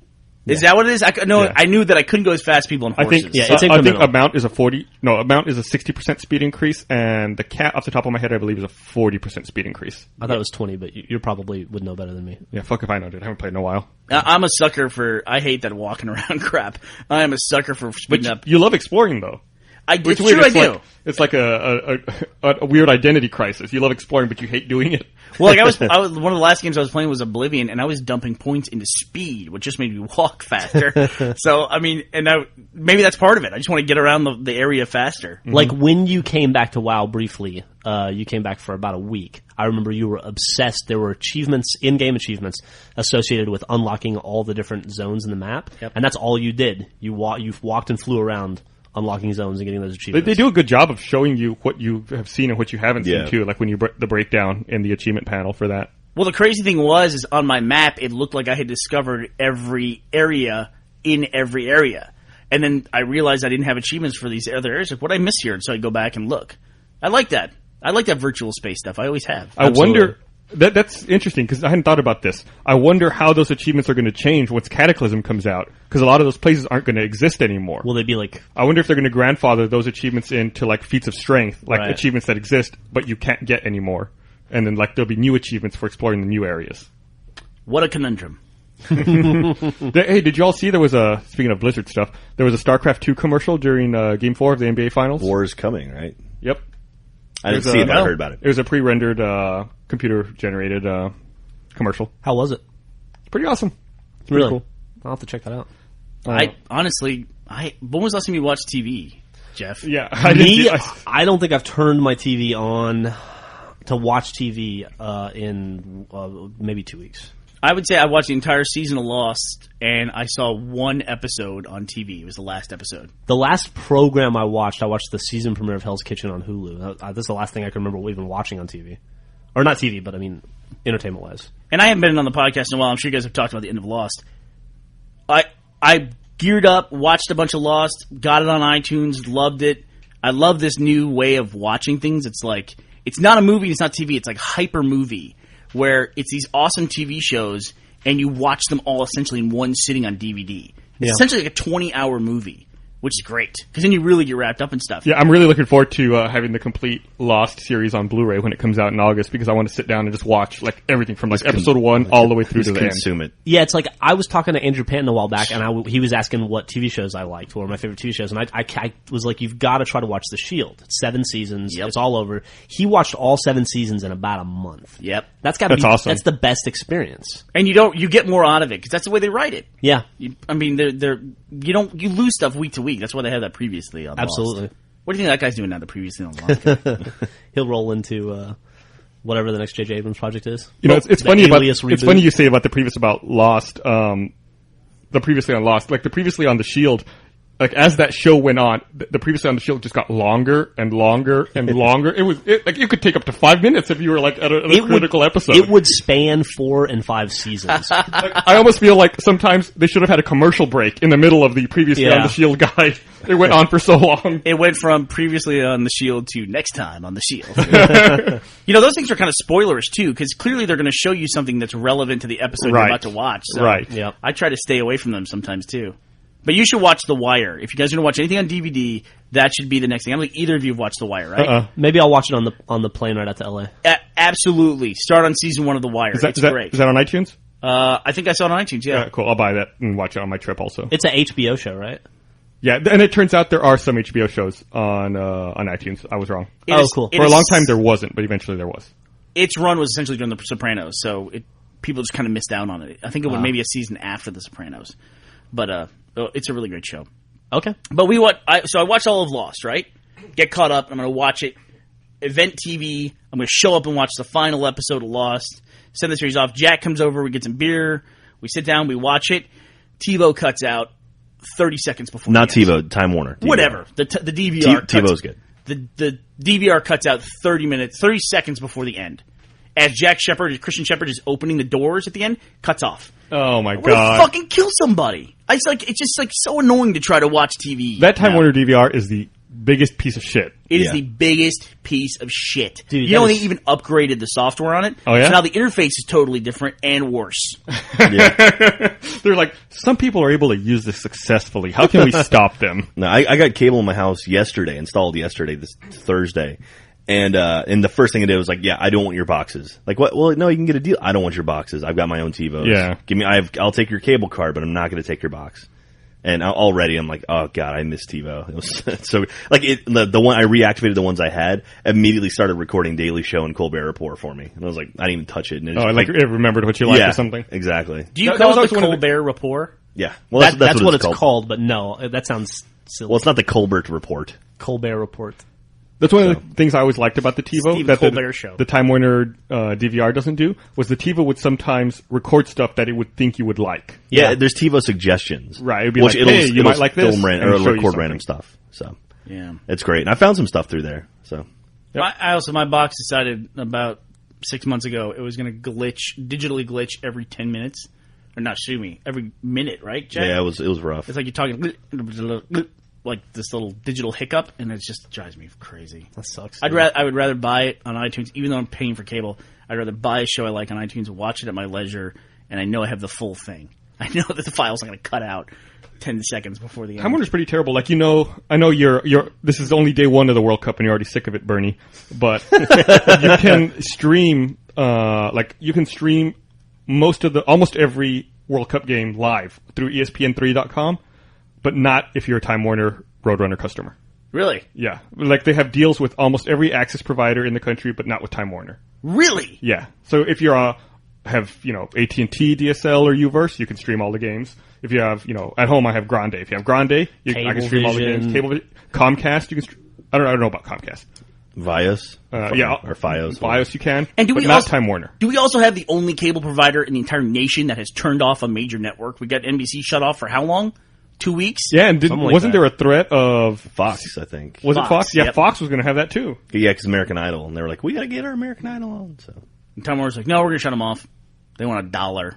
Is that what it is? I knew that I couldn't go as fast as people on I horses. think Yeah, it's I think incremental. a mount is a 60% speed increase, and the cat, off the top of my head, I believe is a 40% speed increase. I thought it was 20, but you probably would know better than me. Yeah, fuck if I know, dude. I haven't played in a while. I'm a sucker for, I hate that walking around crap. I am a sucker for speeding up. You love exploring, though. It's It's weird. true, I do. It's like a weird identity crisis. You love exploring, but you hate doing it. Well, like I was one of the last games I was playing was Oblivion, and I was dumping points into speed, which just made me walk faster. So, I mean, maybe that's part of it. I just want to get around the area faster. Like when you came back to WoW briefly, you came back for about a week. I remember you were obsessed. There were achievements, in-game achievements, associated with unlocking all the different zones in the map, and that's all you did. You walked and flew around, unlocking zones and getting those achievements. They do a good job of showing you what you have seen and what you haven't Yeah. seen too. Like when you the breakdown in the achievement panel for that. Well, the crazy thing is on my map, it looked like I had discovered every area in every area. And then I realized I didn't have achievements for these other areas. Like, what did I miss here? And so I go back and look. I like that. I like that virtual space stuff. I always have. I wonder. That's interesting because I hadn't thought about this. I wonder how those achievements are going to change once Cataclysm comes out because a lot of those places aren't going to exist anymore. Will they be like? I wonder if they're going to grandfather those achievements into like feats of strength, like Right. achievements that exist but you can't get anymore, and then like there'll be new achievements for exploring the new areas. What a conundrum. Hey, did you all see there was speaking of Blizzard stuff, there was a StarCraft 2 commercial during Game 4 of the NBA Finals? War is coming, right? Yep. I didn't There's see a- it, but I heard about it. It was a pre-rendered, computer-generated commercial. How was it? It's pretty awesome. It's pretty Really? cool. I'll have to check that out. I honestly, when was the last time you watched TV, Jeff? Yeah, I didn't Me, see- I don't think I've turned my TV on to watch TV in maybe 2 weeks. I would say I watched the entire season of Lost, and I saw one episode on TV. It was the last episode. The last program I watched the season premiere of Hell's Kitchen on Hulu. This is the last thing I can remember even watching on TV. Or not TV, but I mean, entertainment-wise. And I haven't been on the podcast in a while. I'm sure you guys have talked about the end of Lost. I geared up, watched a bunch of Lost, got it on iTunes, loved it. I love this new way of watching things. It's like, it's not a movie, it's not TV, it's like hyper movie, where it's these awesome TV shows, and you watch them all essentially in one sitting on DVD. It's essentially like a 20-hour movie, which is great, because then you really get wrapped up in stuff. Yeah, I'm really looking forward to having the complete Lost series on Blu-ray when it comes out in August because I want to sit down and just watch like everything from like episode 1 all the way through to Just the end. consume it. Yeah, it's like I was talking to Andrew Panton a while back, and he was asking what TV shows I liked, what were my favorite TV shows, and I was like, you've got to try to watch The Shield. It's 7 seasons. Yep. It's all over. He watched all 7 seasons in about a month. Yep. That's got to be That's awesome. That's the best experience. And you get more out of it, because that's the way they write it. Yeah, You lose stuff week to week. That's why they have that previously on absolutely. Lost. What do you think that guy's doing now, the previously on Lost? He'll roll into whatever the next J.J. Abrams project is. You know, it's The funny about Alias it's reboot. funny you say about the previous about Lost, the previously on Lost, like the previously on the Shield. Like as that show went on, the previously on the Shield just got longer and longer and longer. It could take up to 5 minutes if you were like at a critical episode. It would span 4 and 5 seasons. I almost feel like sometimes they should have had a commercial break in the middle of the previously on the Shield guide. It went on for so long. It went from previously on the Shield to next time on the Shield. Those things are kind of spoilers too, because clearly they're going to show you something that's relevant to the episode you're Right. about to watch. So Right. Yep. I try to stay away from them sometimes too. But you should watch The Wire. If you guys are going to watch anything on DVD, that should be the next thing. I don't think either of you have watched The Wire, right? Maybe I'll watch it on the plane right out to LA. Absolutely. Start on season 1 of The Wire. It's great. Is that on iTunes? I think I saw it on iTunes, yeah. Yeah, cool. I'll buy that and watch it on my trip also. It's an HBO show, right? Yeah, and it turns out there are some HBO shows on iTunes. I was wrong. It Oh, is- cool. it For a is- long time there wasn't, but eventually there was. Its run was essentially during The Sopranos, so people just kind of missed out on it. I think it went maybe a season after The Sopranos. But it's a really great show. Okay. But I watched all of Lost, right? Get caught up. I'm going to watch it. Event TV. I'm going to show up and watch the final episode of Lost. Send the series off. Jack comes over. We get some beer. We sit down. We watch it. TiVo cuts out 30 seconds before. Not the end. TiVo, Time Warner. DVR. Whatever. The DVR. TiVo's good. The DVR cuts out 30 seconds before the end. As Christian Shepherd is opening the doors at the end, cuts off. Oh my We're gonna god. fucking kill somebody. It's just so annoying to try to watch TV. That Time now. Warner DVR is the biggest piece of shit. It is Yeah. the biggest piece of shit. Dude, you know, that they is- even upgraded the software on it. Oh, yeah? So now the interface is totally different and worse. They're like, some people are able to use this successfully. How can we stop them? No, I got cable in my house installed yesterday, this Thursday. And the first thing I did was like, yeah, I don't want your boxes. Like, what? Well, no, you can get a deal. I don't want your boxes. I've got my own TiVos. Yeah. I'll take your cable card, but I'm not going to take your box. And already I'm like, oh god, I miss TiVo. It was so the one I reactivated the ones I had, immediately started recording Daily Show and Colbert Report for me. And I was like, I didn't even touch it. And it just, it remembered what you liked or something. Exactly. Do you That call was it the always one of the- Colbert Report? Yeah. Well, That's what it's called, but no, that sounds silly. Well, it's not the Colbert Report. Colbert Report. That's one of the things I always liked about the TiVo Steve that Colbert Show. the Time Warner DVR doesn't do, was the TiVo would sometimes record stuff that it would think you would like. Yeah, there's TiVo suggestions. Right, it'd be which like, hey, you might like this, film and or show you record something. random stuff. So Yeah. it's great. And I found some stuff through there. So Yep. My box decided about 6 months ago it was going to digitally glitch every 10 minutes. Or not, excuse me, every minute, right, Jack? yeah, it was rough. It's like you're talking like this little digital hiccup, and it just drives me crazy. That sucks. I would rather buy it on iTunes, even though I'm paying for cable. I'd rather buy a show I like on iTunes, watch it at my leisure, and I know I have the full thing. I know that the file's not going to cut out 10 seconds before the end. Time Warner's pretty terrible. Like, I know you're. This is only day one of the World Cup, and you're already sick of it, Bernie. But you can stream, you can stream almost every World Cup game live through ESPN3.com, but not if you're a Time Warner Roadrunner customer. Really? Yeah, like they have deals with almost every access provider in the country, but not with Time Warner. Really? Yeah. So if you're have AT&T, DSL, or Uverse, you can stream all the games. If you have at home, I have Grande. If you have Grande, I can stream all the games. Comcast, you can. I don't know about Comcast. Vios, Or Fios. Fios, you can. And do but we not also, Time Warner? Do we also have the only cable provider in the entire nation that has turned off a major network? We got NBC shut off for how long? 2 weeks? Yeah, and wasn't there a threat of Fox, I think. Was it Fox? Yeah, Yep. Fox was going to have that too. Yeah, because American Idol, and they were like, we got to get our American Idol on. So And Time Warner's like, no, we're going to shut them off. They want $1.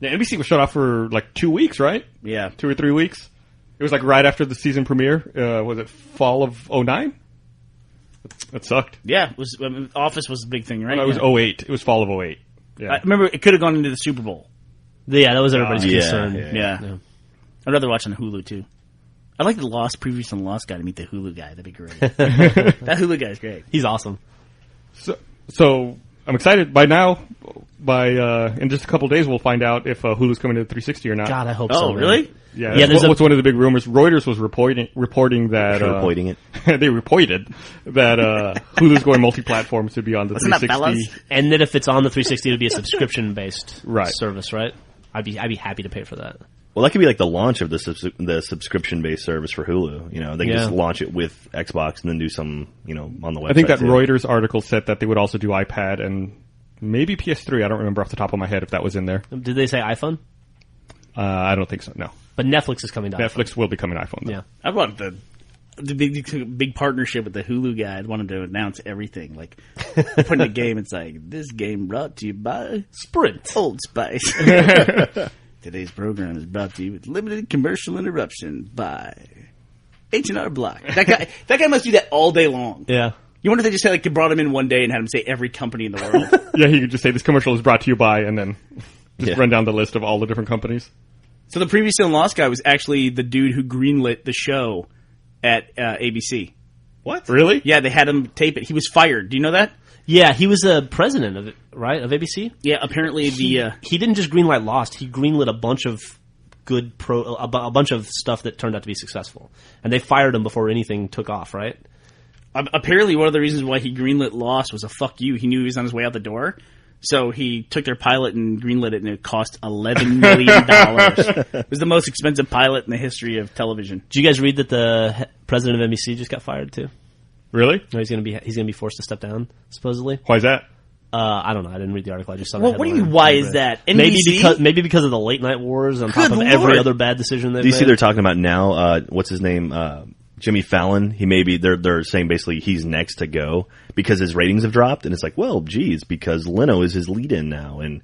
Yeah, NBC was shut off for like 2 weeks, right? Yeah. 2 or 3 weeks. It was like right after the season premiere. Was it fall of 09? That sucked. Yeah, Office was the big thing, right? No, it was Yeah. 08. It was fall of 08. Yeah. I remember it could have gone into the Super Bowl. Yeah, that was everybody's Yeah, concern. yeah. Yeah. I'd rather watch on Hulu, too. I'd like the Previews on the Lost guy to meet the Hulu guy. That'd be great. That Hulu guy is great. He's awesome. So I'm excited. By now, in just a couple days, we'll find out if Hulu's coming to the 360 or not. God, I hope so. Oh, man. really? Yeah, Yeah, that's what's one of the big rumors. Reuters was reporting that reporting it. they reported that Hulu's going multi-platform to be on the Wasn't that 360. Bella's? And then if it's on the 360, it'll be a subscription-based Right. service, right? I'd be happy to pay for that. Well, that could be like the launch of the subscription-based service for Hulu. They can just launch it with Xbox and then do some, on the website. I think that too. Reuters article said that they would also do iPad and maybe PS3. I don't remember off the top of my head if that was in there. Did they say iPhone? I don't think so. No, But Netflix is coming to iPhone. Netflix will be coming to iPhone. Though. Yeah. I want the big partnership with the Hulu guy. I'd want him to announce everything. Like, putting a game, it's like, this game brought to you by Sprint. Old Spice. Today's program is brought to you with limited commercial interruption by H&R Block. That guy must do that all day long. Yeah. You wonder if they just brought him in one day and had him say every company in the world. Yeah, he could just say this commercial is brought to you by, and then just Yeah. run down the list of all the different companies. So the Previously on Lost guy was actually the dude who greenlit the show at ABC. What? Really? Yeah, they had him tape it. He was fired. Do you know that? Yeah, he was a president of it, right? Of ABC? Yeah, apparently He didn't just greenlight Lost. He greenlit a bunch of a bunch of stuff that turned out to be successful. And they fired him before anything took off, right? apparently one of the reasons why he greenlit Lost was a fuck you. He knew he was on his way out the door. So he took their pilot and greenlit it, and it cost $11 million. It was the most expensive pilot in the history of television. Did you guys read that the president of NBC just got fired too? Really? No, he's gonna be forced to step down supposedly. Why is that? I don't know. I didn't read the article. I just saw. Well, the what do you mean? headline. Why is that? NBC? Maybe because of the late night wars on top of Good every Lord. other bad decision they've Do you made. see they're talking about now? What's his name? Jimmy Fallon. They're saying basically he's next to go because his ratings have dropped, and it's like, well, geez, because Leno is his lead-in now, and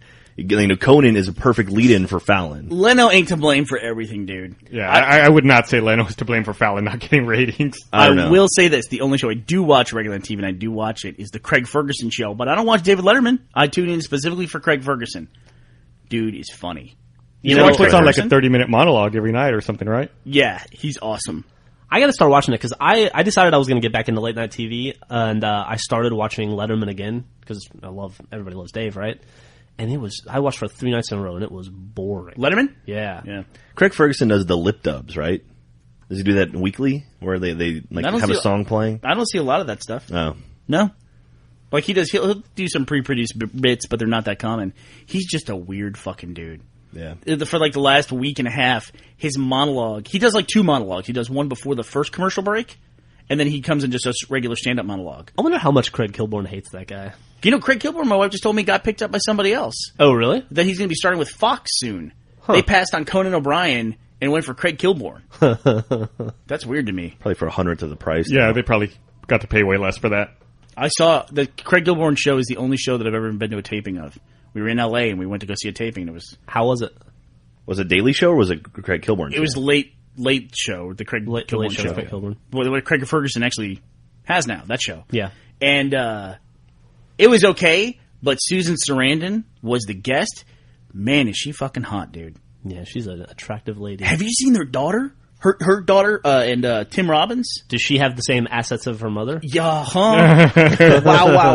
Conan is a perfect lead-in for Fallon. Leno ain't to blame for everything, dude. Yeah, I would not say Leno is to blame for Fallon not getting ratings. I don't know. will say this. The only show I do watch regular on TV, and I do watch it, is the Craig Ferguson show. But I don't watch David Letterman. I tune in specifically for Craig Ferguson. Dude is funny. He know puts Craig on like a Ferguson? 30-minute monologue every night or something, right? Yeah, he's awesome. I got to start watching it because I decided I was going to get back into late night TV, and I started watching Letterman again because everybody loves Dave, right? And I watched for 3 nights in a row, and it was boring. Letterman? Yeah. Yeah. Craig Ferguson does the lip dubs, right? Does he do that weekly, where they like I don't have a see- song playing? I don't see a lot of that stuff. Oh, No. Like he'll do some pre-produced bits, but they're not that common. He's just a weird fucking dude. yeah. For like the last week and a half, his monologue, he does like 2 monologues. He does one before the first commercial break, and then he comes and just does regular stand-up monologue. I wonder how much Craig Kilborn hates that guy. You know, Craig Kilborn, my wife just told me, got picked up by somebody else. Oh, really? That he's going to be starting with Fox soon. They passed on Conan O'Brien and went for Craig Kilborn. That's weird to me. Probably for 100th of the price. Yeah, they probably got to pay way less for that. I saw the Craig Kilborn show is the only show that I've ever been to a taping of. We were in LA and we went to go see a taping. And How was it? Was it Daily Show or was it Craig Kilborn? it was the late show, the Craig Late Kilborn show show. with Craig Kilborn. What Craig Ferguson actually has now, that show. Yeah. And it was okay, but Susan Sarandon was the guest. Man, is she fucking hot, dude. Yeah, she's an attractive lady. Have you seen their daughter? Her daughter and Tim Robbins? Does she have the same assets of her mother? Yeah, huh?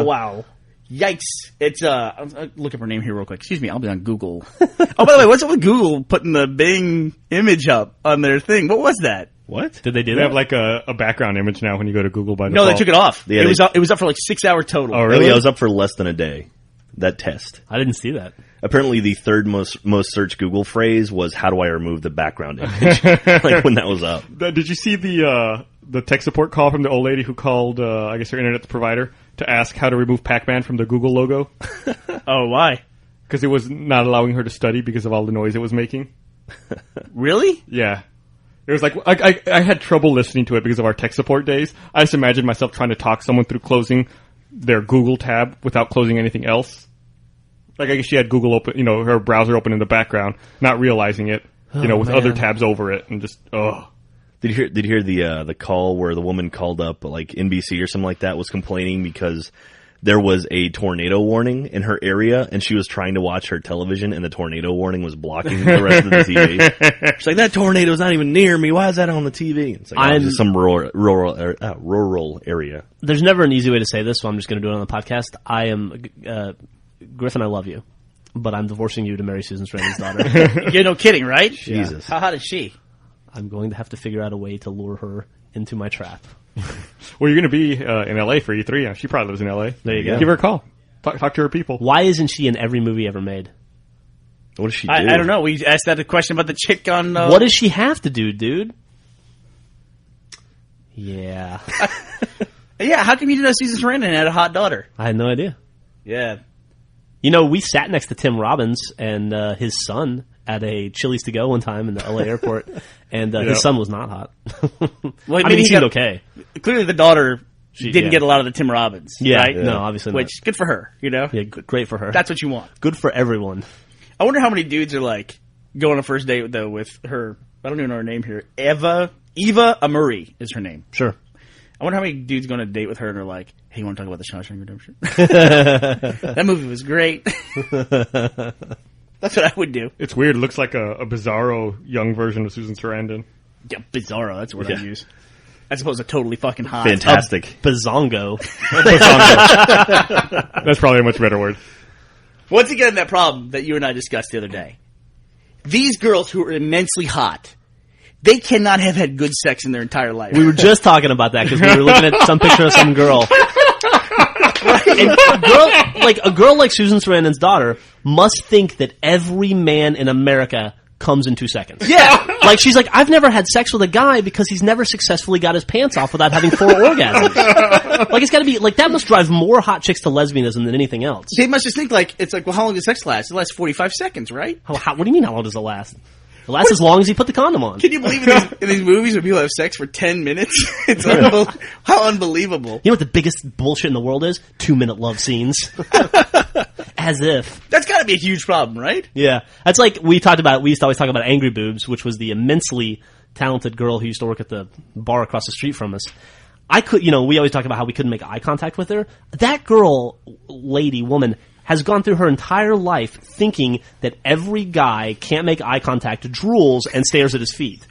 Wow. Yikes. It's, I'll look up her name here real quick. Excuse me, I'll be on Google. Oh, by the way, what's up with Google putting the Bing image up on their thing? What was that? What? Did they do They that? have like a background image now when you go to Google by No, default. they took it off. Yeah, it was up for like 6 hours total. Oh, Oh, really? yeah, it was up for less than a day. That test. I didn't see that. Apparently, the third most searched Google phrase was "How do I remove the background image?" Like when that was up. Did you see the tech support call from the old lady who called, I guess, her internet provider to ask how to remove Pac-Man from the Google logo? Oh, why? Because it was not allowing her to study because of all the noise it was making. Really? Yeah. It was like, I had trouble listening to it because of our tech support days. I just imagined myself trying to talk someone through closing their Google tab without closing anything else. Like, I guess she had Google open, her browser open in the background, not realizing it, with man. other tabs over it, and just, Did you hear the call where the woman called up like NBC or something like that, was complaining because there was a tornado warning in her area and she was trying to watch her television and the tornado warning was blocking the rest of the TV. She's like, that tornado's not even near me. Why is that on the TV? It's like, it's just some rural area. There's never an easy way to say this, so I'm just going to do it on the podcast. I am, Griffin, I love you, but I'm divorcing you to marry Susan Sarandon's daughter. You're no kidding, right? Jesus. How hot is she? I'm going to have to figure out a way to lure her into my trap. well, you're going to be in LA for E3. Yeah, she probably lives in LA. There you go. Give her a call. Talk to her people. Why isn't she in every movie ever made? What does she do? I don't know. We asked that a question about the chick on... What does she have to do, dude? Yeah. Yeah, how come you didn't know Susan Sarandon had a hot daughter? I had no idea. Yeah. We sat next to Tim Robbins and his son at a Chili's to go one time in the LA airport, and his son was not hot. Well, I mean, he seemed okay. Clearly the daughter didn't yeah. get a lot of the Tim Robbins, Yeah, right? no, obviously not. Which, good for her, Yeah, great for her. That's what you want. good for everyone. I wonder how many dudes are like, go on a first date, though, with her, I don't even know her name here, Eva Amuri is her name. Sure. I wonder how many dudes go on a date with her and are like, hey, you want to talk about the Shawshank Redemption? That movie was great. That's what I would do. It's weird. It looks like a bizarro young version of Susan Sarandon. Yeah, bizarro, that's the word I Yeah. use. As opposed to totally fucking hot. Fantastic. Bazongo. That's probably a much better word. Once again, that problem that you and I discussed the other day. These girls who are immensely hot, they cannot have had good sex in their entire life. We were just talking about that because we were looking at some picture of some girl. And a girl like Susan Sarandon's daughter must think that every man in America comes in 2 seconds. Yeah. Like, she's like, I've never had sex with a guy because he's never successfully got his pants off without having 4 orgasms. Like, it's gotta be, like, that must drive more hot chicks to lesbianism than anything else. They must just think like, it's like, well, how long does sex last? It lasts 45 seconds, right? What do you mean, how long does it last? It lasts as long as you put the condom on. Can you believe in these movies when people have sex for 10 minutes? It's how unbelievable. You know what the biggest bullshit in the world is? 2-minute love scenes. As if. That's gotta be a huge problem, right? Yeah. That's like we used to always talk about Angry Boobs, which was the immensely talented girl who used to work at the bar across the street from us. We always talk about how we couldn't make eye contact with her. That girl, woman, has gone through her entire life thinking that every guy can't make eye contact, drools, and stares at his feet.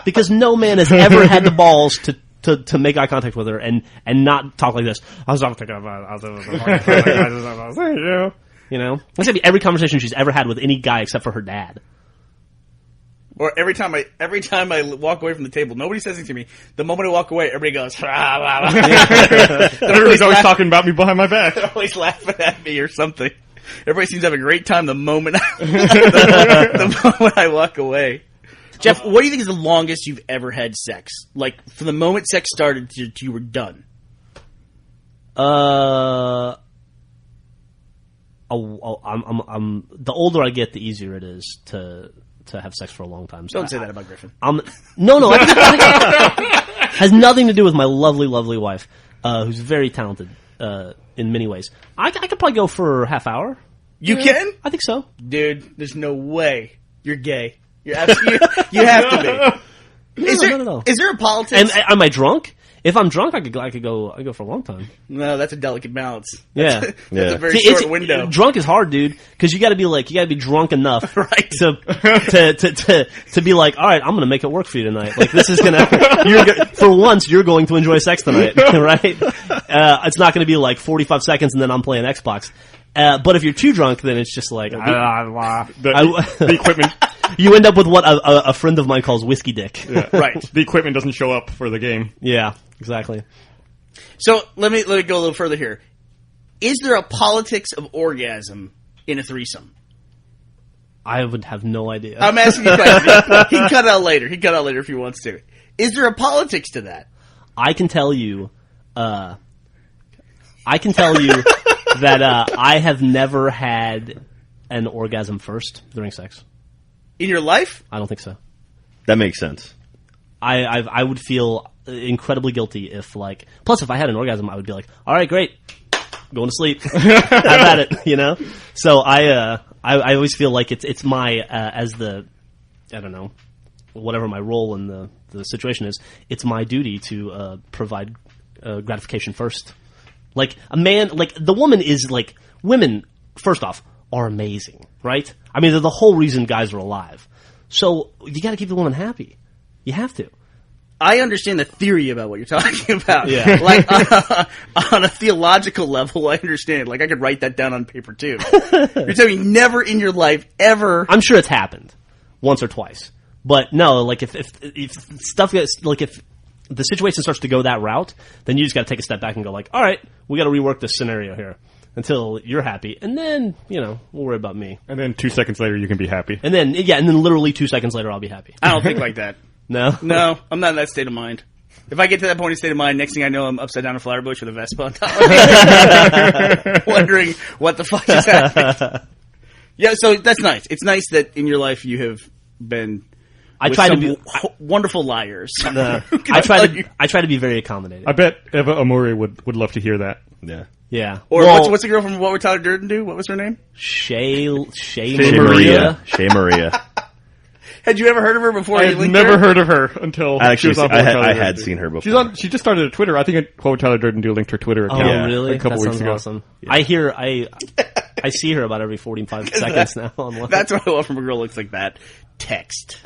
Because no man has ever had the balls to make eye contact with her and not talk like this. I was thinking about You know, that's gonna be every conversation she's ever had with any guy except for her dad. Or every time I walk away from the table, nobody says anything to me. The moment I walk away, everybody goes, rah, rah, rah. Everybody's always talking about me behind my back. They're always laughing at me or something. Everybody seems to have a great time the moment the moment I walk away. Jeff, what do you think is the longest you've ever had sex? Like, from the moment sex started to you were done? I'm the older I get, the easier it is to have sex for a long time. So Don't say that about Griffin. No. I think has nothing to do with my lovely, lovely wife, who's very talented in many ways. I could probably go for a half hour. You can? I think so. Dude, there's no way. You're gay. You're absolutely, you have to be. No. Is there a politics? And am I drunk? If I'm drunk, I could go for a long time. No, that's a delicate balance. Yeah. That's a very short window. Drunk is hard, dude, because you got to be drunk enough, right? To be like, all right, I'm going to make it work for you tonight. Like this is for once, you're going to enjoy sex tonight, right? It's not going to be like 45 seconds and then I'm playing Xbox. But if you're too drunk, then it's just like The equipment. You end up with what a friend of mine calls whiskey dick. Yeah. Right. The equipment doesn't show up for the game. Yeah, exactly. So let me go a little further here. Is there a politics of orgasm in a threesome? I would have no idea. I'm asking you a question. He cut out later. If he wants to. Is there a politics to that? I can tell you that I have never had an orgasm first during sex. In your life? I don't think so. That makes sense. I would feel incredibly guilty if plus if I had an orgasm, I would be like, all right, great, going to sleep, have at it, you know? So I always feel like it's my, as the, I don't know, whatever my role in the situation is, it's my duty to provide gratification first. Like a man, like the woman is like, women, first off, are amazing, right? I mean, they're the whole reason guys are alive. So you got to keep the woman happy. You have to. I understand the theory about what you're talking about. Yeah. Like, on a theological level, I understand. Like, I could write that down on paper, too. You're telling me never in your life, ever... I'm sure it's happened once or twice. But no, like, if stuff gets... Like, if the situation starts to go that route, then you just got to take a step back and go like, all right, we got to rework this scenario here until you're happy. And then, we'll worry about me. And then 2 seconds later, you can be happy. And then literally 2 seconds later, I'll be happy. I don't think like that. No? No, I'm not in that state of mind. If I get to that point in state of mind, next thing I know, I'm upside down a flower bush with a Vespa on top. Wondering what the fuck is happening. Yeah, so that's nice. It's nice that in your life you have been wonderful liars. I try to be very accommodating. I bet Eva Amuri would love to hear that. Yeah. Yeah. Or what's the girl from What Would Tyler Durden Do? What was her name? Shay Maria. Shay Maria. Had you ever heard of her before? I had never heard of her until she was on I had seen her before. She just started a Twitter. I think What Would Tyler Durden Do linked her Twitter account. Oh, really? A couple that weeks ago. Awesome. Yeah. I see her about every 45 seconds now. Online. That's what I want from a girl who looks like that. Text.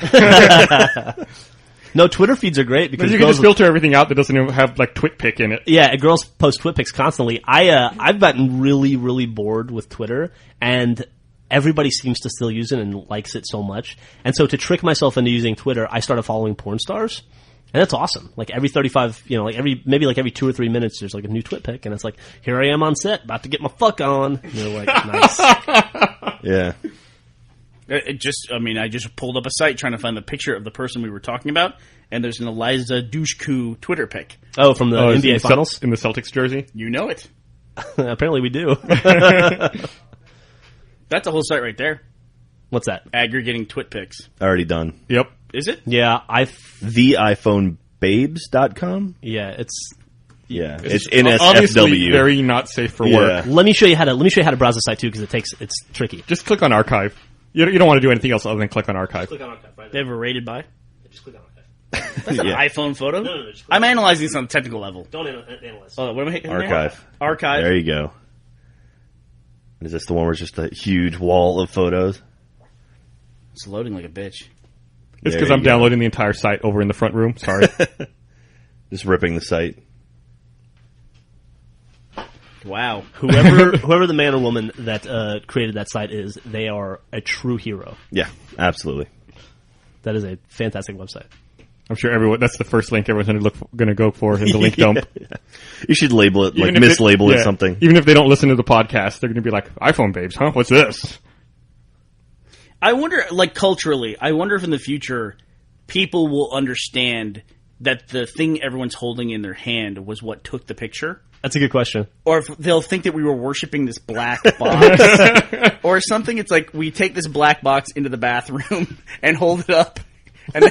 No, Twitter feeds are great because you can just filter everything out that doesn't even have like TwitPic in it. Yeah, girls post TwitPics constantly. I've gotten really, really bored with Twitter, and everybody seems to still use it and likes it so much. And so to trick myself into using Twitter, I started following porn stars. And that's awesome. Like every 35, every 2 or 3 minutes, there's like a new TwitPic, and it's like, here I am on set, about to get my fuck on. And you're like, nice. Yeah. I just pulled up a site trying to find the picture of the person we were talking about, and there's an Eliza Dushku Twitter pic. Oh, from the NBA Finals? In the Celtics jersey? You know it. Apparently we do. That's a whole site right there. What's that? Aggregating twit pics. Already done. Yep. Is it? Yeah, TheIPhoneBabes.com? Yeah, it's NSFW. Obviously very not safe for work. Let me show you how to browse the site too, because it's tricky. Just click on archive. You don't want to do anything else other than click on archive. Click on archive. Right they have a rated by? Just click on archive. That's an iPhone photo? No, I'm analyzing this on a technical level. Don't analyze. Oh, what am I hitting? Archive. Archive. There you go. Is this the one where it's just a huge wall of photos? It's loading like a bitch. It's because I'm downloading the entire site over in the front room. Sorry. Just ripping the site. Wow. Whoever the man or woman that created that site is, they are a true hero. Yeah, absolutely. That is a fantastic website. I'm sure that's the first link everyone's going to go for is the link dump. Yeah. You should label it, Even like if mislabel it something. Even if they don't listen to the podcast, they're going to be like, iPhone babes, huh? What's this? I wonder, like culturally, I wonder if in the future people will understand that the thing everyone's holding in their hand was what took the picture. That's a good question. Or if they'll think that we were worshiping this black box or something. It's like we take this black box into the bathroom and hold it up and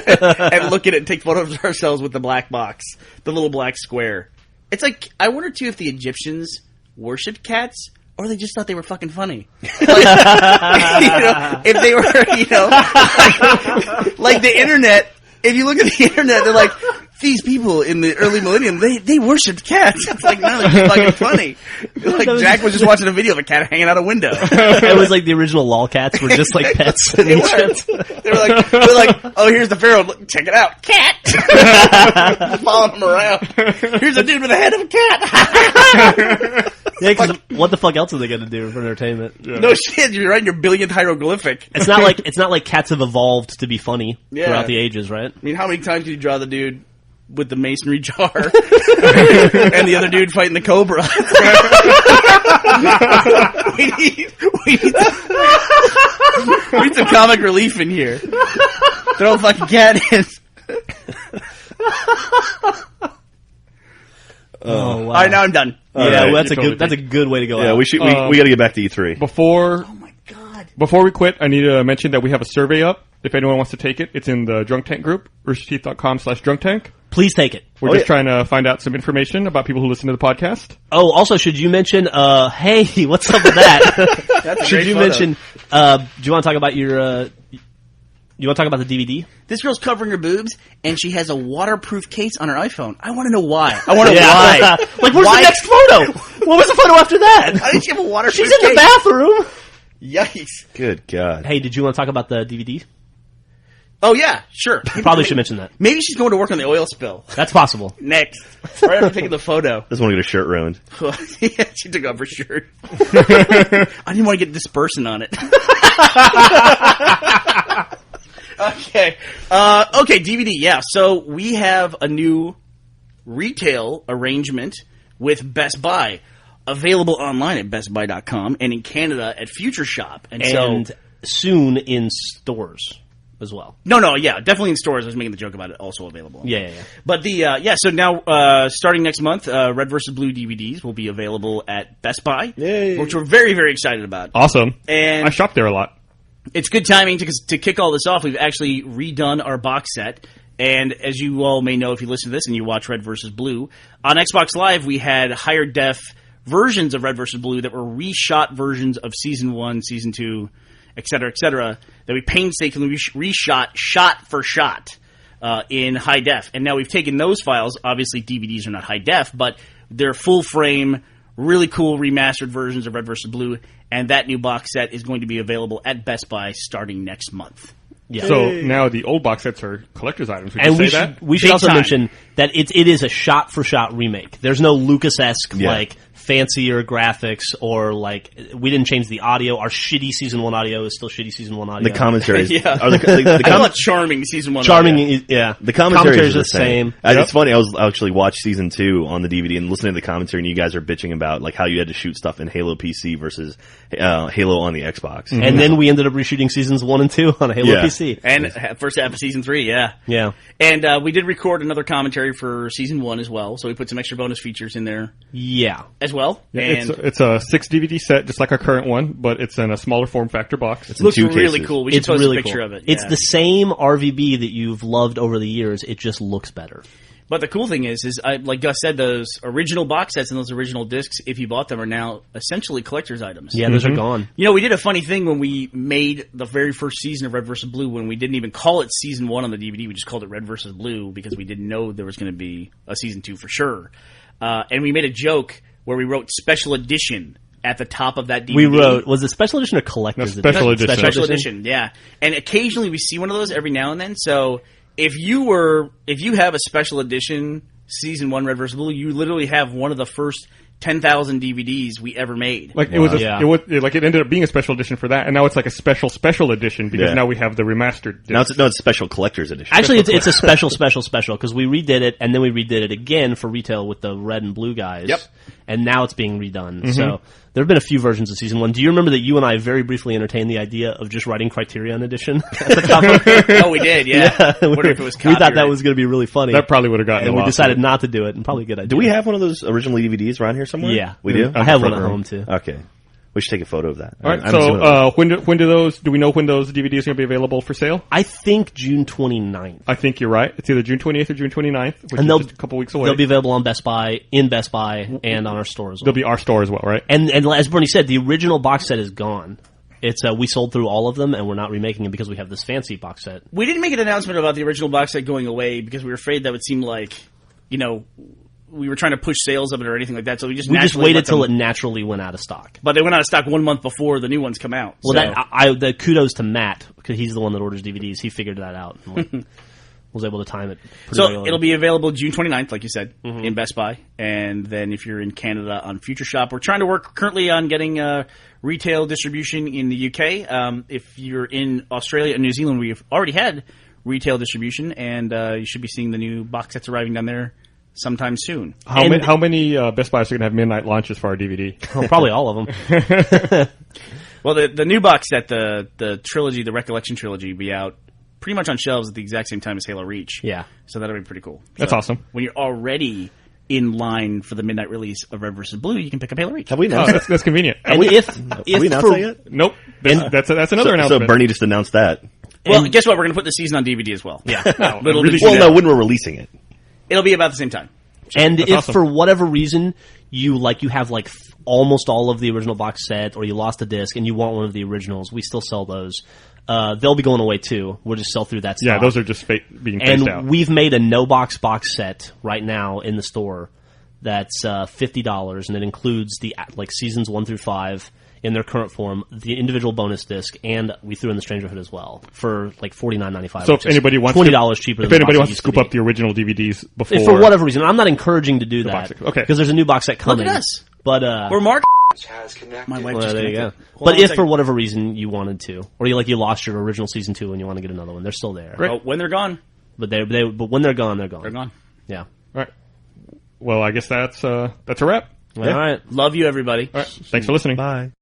look at it and take photos of ourselves with the black box, the little black square. It's like, I wonder too if the Egyptians worshipped cats or they just thought they were fucking funny. Like, if they were, like the internet, if you look at the internet, they're like, these people in the early millennium, they worshipped cats. It's like, no, they're just fucking funny. Like, Jack was just watching a video of a cat hanging out a window. It was like the original lolcats were just like pets in Egypt. They were like, oh, here's the pharaoh. Look, check it out. Cat! Just following him around. Here's a dude with the head of a cat. Yeah, because what the fuck else are they going to do for entertainment? Yeah. No shit, you're writing your billionth hieroglyphic. It's not like cats have evolved to be funny throughout the ages, right? I mean, how many times did you draw the dude with the masonry jar and the other dude fighting the cobra? we need some comic relief in here. Throw a fucking cat in. Oh, wow. All right, now I'm done. Yeah, right. well, that's a good way to go Yeah, out. we got to get back to E3. Before Oh my god. Before we quit, I need to mention that we have a survey up. If anyone wants to take it, it's in the Drunk Tank group, roosterteeth.com/drunk tank. Please take it. We're just trying to find out some information about people who listen to the podcast. Oh, also, should you mention, hey, what's up with that? That's a Should great you photo. mention, do you want to talk about you want to talk about the DVD? This girl's covering her boobs, and she has a waterproof case on her iPhone. I want to know why. I want to know why. Like, where's Why- the next photo? What was the photo after that? Why did she have a waterproof She's in the case? bathroom. Yikes. Good God. Hey, did you want to talk about the DVD? Oh, yeah, sure. Probably should mention that. Maybe she's going to work on the oil spill. That's possible. Next. Right after taking the photo. Doesn't want to get her shirt ruined. Yeah, she took off her shirt. I didn't want to get dispersant on it. Okay. Okay, DVD, yeah. So we have a new retail arrangement with Best Buy. Available online at bestbuy.com and in Canada at Future Shop. And so... soon in stores as well. No, yeah, definitely in stores. I was making the joke about it, also available. Yeah. But so now, starting next month, Red vs. Blue DVDs will be available at Best Buy, which we're very, very excited about. Awesome. And I shop there a lot. it's good timing to kick all this off. We've actually redone our box set. And as you all may know, if you listen to this and you watch Red vs. Blue, on Xbox Live, we had higher def versions of Red vs. Blue that were reshot versions of Season 1, Season 2, et cetera, that we painstakingly reshot shot for shot in high def. And now we've taken those files. Obviously, DVDs are not high def, but they're full frame, really cool remastered versions of Red vs. Blue. And that new box set is going to be available at Best Buy starting next month. Yeah. So now the old box sets are collector's items. Would And you say that? we should Big also time. mention that it is a shot-for-shot remake. There's no Lucas-esque, like, fancier graphics or, like, we didn't change the audio. Our shitty Season 1 audio is still shitty Season 1 audio. The commentaries. Yeah. Are the I call it charming Season 1. Charming, audio. yeah. The commentaries are the same. It's funny. I was actually watched Season 2 on the DVD and listening to the commentary, and you guys are bitching about like how you had to shoot stuff in Halo PC versus Halo on the Xbox. And then we ended up reshooting Seasons 1 and 2 on a Halo PC. And first half of Season 3, yeah. Yeah. And we did record another commentary for Season 1 as well, so we put some extra bonus features in there Yeah. as well. And It's a 6 DVD set, just like our current one, but it's in a smaller form factor box. in looks two really cases. cool. We should It's post really a picture cool. of it. It's yeah. the same RVB that you've loved over the years. It just looks better. But the cool thing is like Gus said, those original box sets and those original discs, if you bought them, are now essentially collector's items. Yeah, those are gone. You know, we did a funny thing when we made the very first season of Red vs. Blue when we didn't even call it Season 1 on the DVD. We just called it Red vs. Blue because we didn't know there was going to be a Season 2 for sure. And we made a joke where we wrote Special Edition at the top of that DVD. We wrote, was it special edition or collector's No, special edition? edition. Special edition, yeah. And occasionally we see one of those every now and then. So if you have a special edition Season 1 Red vs. Blue, you literally have one of the first 10,000 DVDs we ever made. Like it was, it ended up being a special edition for that, and now it's like a special edition because now we have the remastered. Now it's special collector's edition. Actually, it's a special because we redid it and then we redid it again for retail with the red and blue guys. Yep. And now it's being redone. So there have been a few versions of season 1. Do you remember that you and I very briefly entertained the idea of just writing Criterion Edition at the top of it? Oh, we did, yeah. Wonder if it was we thought that was going to be really funny. That probably would have gotten. And we decided not to do it, and probably a good idea. Do we have one of those original DVDs around here somewhere? Yeah, we do. I have one at home too. Okay. We should take a photo of that. All right. So, do we know when those DVDs are going to be available for sale? I think June 29th. I think you're right. It's either June 28th or June 29th, which is just a couple weeks away. They'll be available on Best Buy, and on our store as well. They'll be our store as well, right? And as Bernie said, the original box set is gone. It's we sold through all of them, and we're not remaking them because we have this fancy box set. We didn't make an announcement about the original box set going away because we were afraid that would seem like, we were trying to push sales of it or anything like that, so we just waited till it naturally went out of stock. But they went out of stock 1 month before the new ones come out. Well, the kudos to Matt, because he's the one that orders DVDs. He figured that out and was able to time it pretty regularly. It'll be available June 29th, like you said, in Best Buy. And then if you're in Canada on Future Shop, we're trying to work currently on getting retail distribution in the UK. If you're in Australia and New Zealand, we've already had retail distribution, and you should be seeing the new box sets arriving down there sometime soon. How many Best Buys are going to have midnight launches for our DVD? Oh, probably all of them. Well, the new box set, the trilogy, the Recollection trilogy, will be out pretty much on shelves at the exact same time as Halo Reach. Yeah. So that'll be pretty cool. That's awesome. When you're already in line for the midnight release of Red vs. Blue, you can pick up Halo Reach. Have we announced that's convenient. And if we announced that yet? Nope. That's another announcement. So Bernie just announced that. Well, guess what? We're going to put the season on DVD as well. Yeah. When we're releasing it. It'll be about the same time. And That's if awesome. for whatever reason you have almost all of the original box set, or you lost a disc and you want one of the originals, we still sell those. They'll be going away too. We'll just sell through that stock. Yeah, those are just being phased out. And we've made a no box set right now in the store that's $50, and it includes the seasons 1 through 5 in their current form, the individual bonus disc, and we threw in the Strangerhood as well for $49.95. So if anybody wants $20 cheaper, if anybody wants to scoop up the original DVDs before, if for whatever reason, I'm not encouraging to do that, okay, because there's a new box set coming. Look at us, but we're Mark. My wife just there you go. Hold But if for whatever reason you wanted to, or you lost your original season 2 and you want to get another one, they're still there. Right. Oh, when they're gone, but when they're gone, they're gone. They're gone. Yeah. All right. Well, I guess that's a wrap. All right. Love you, everybody. All right. Thanks for listening. Bye.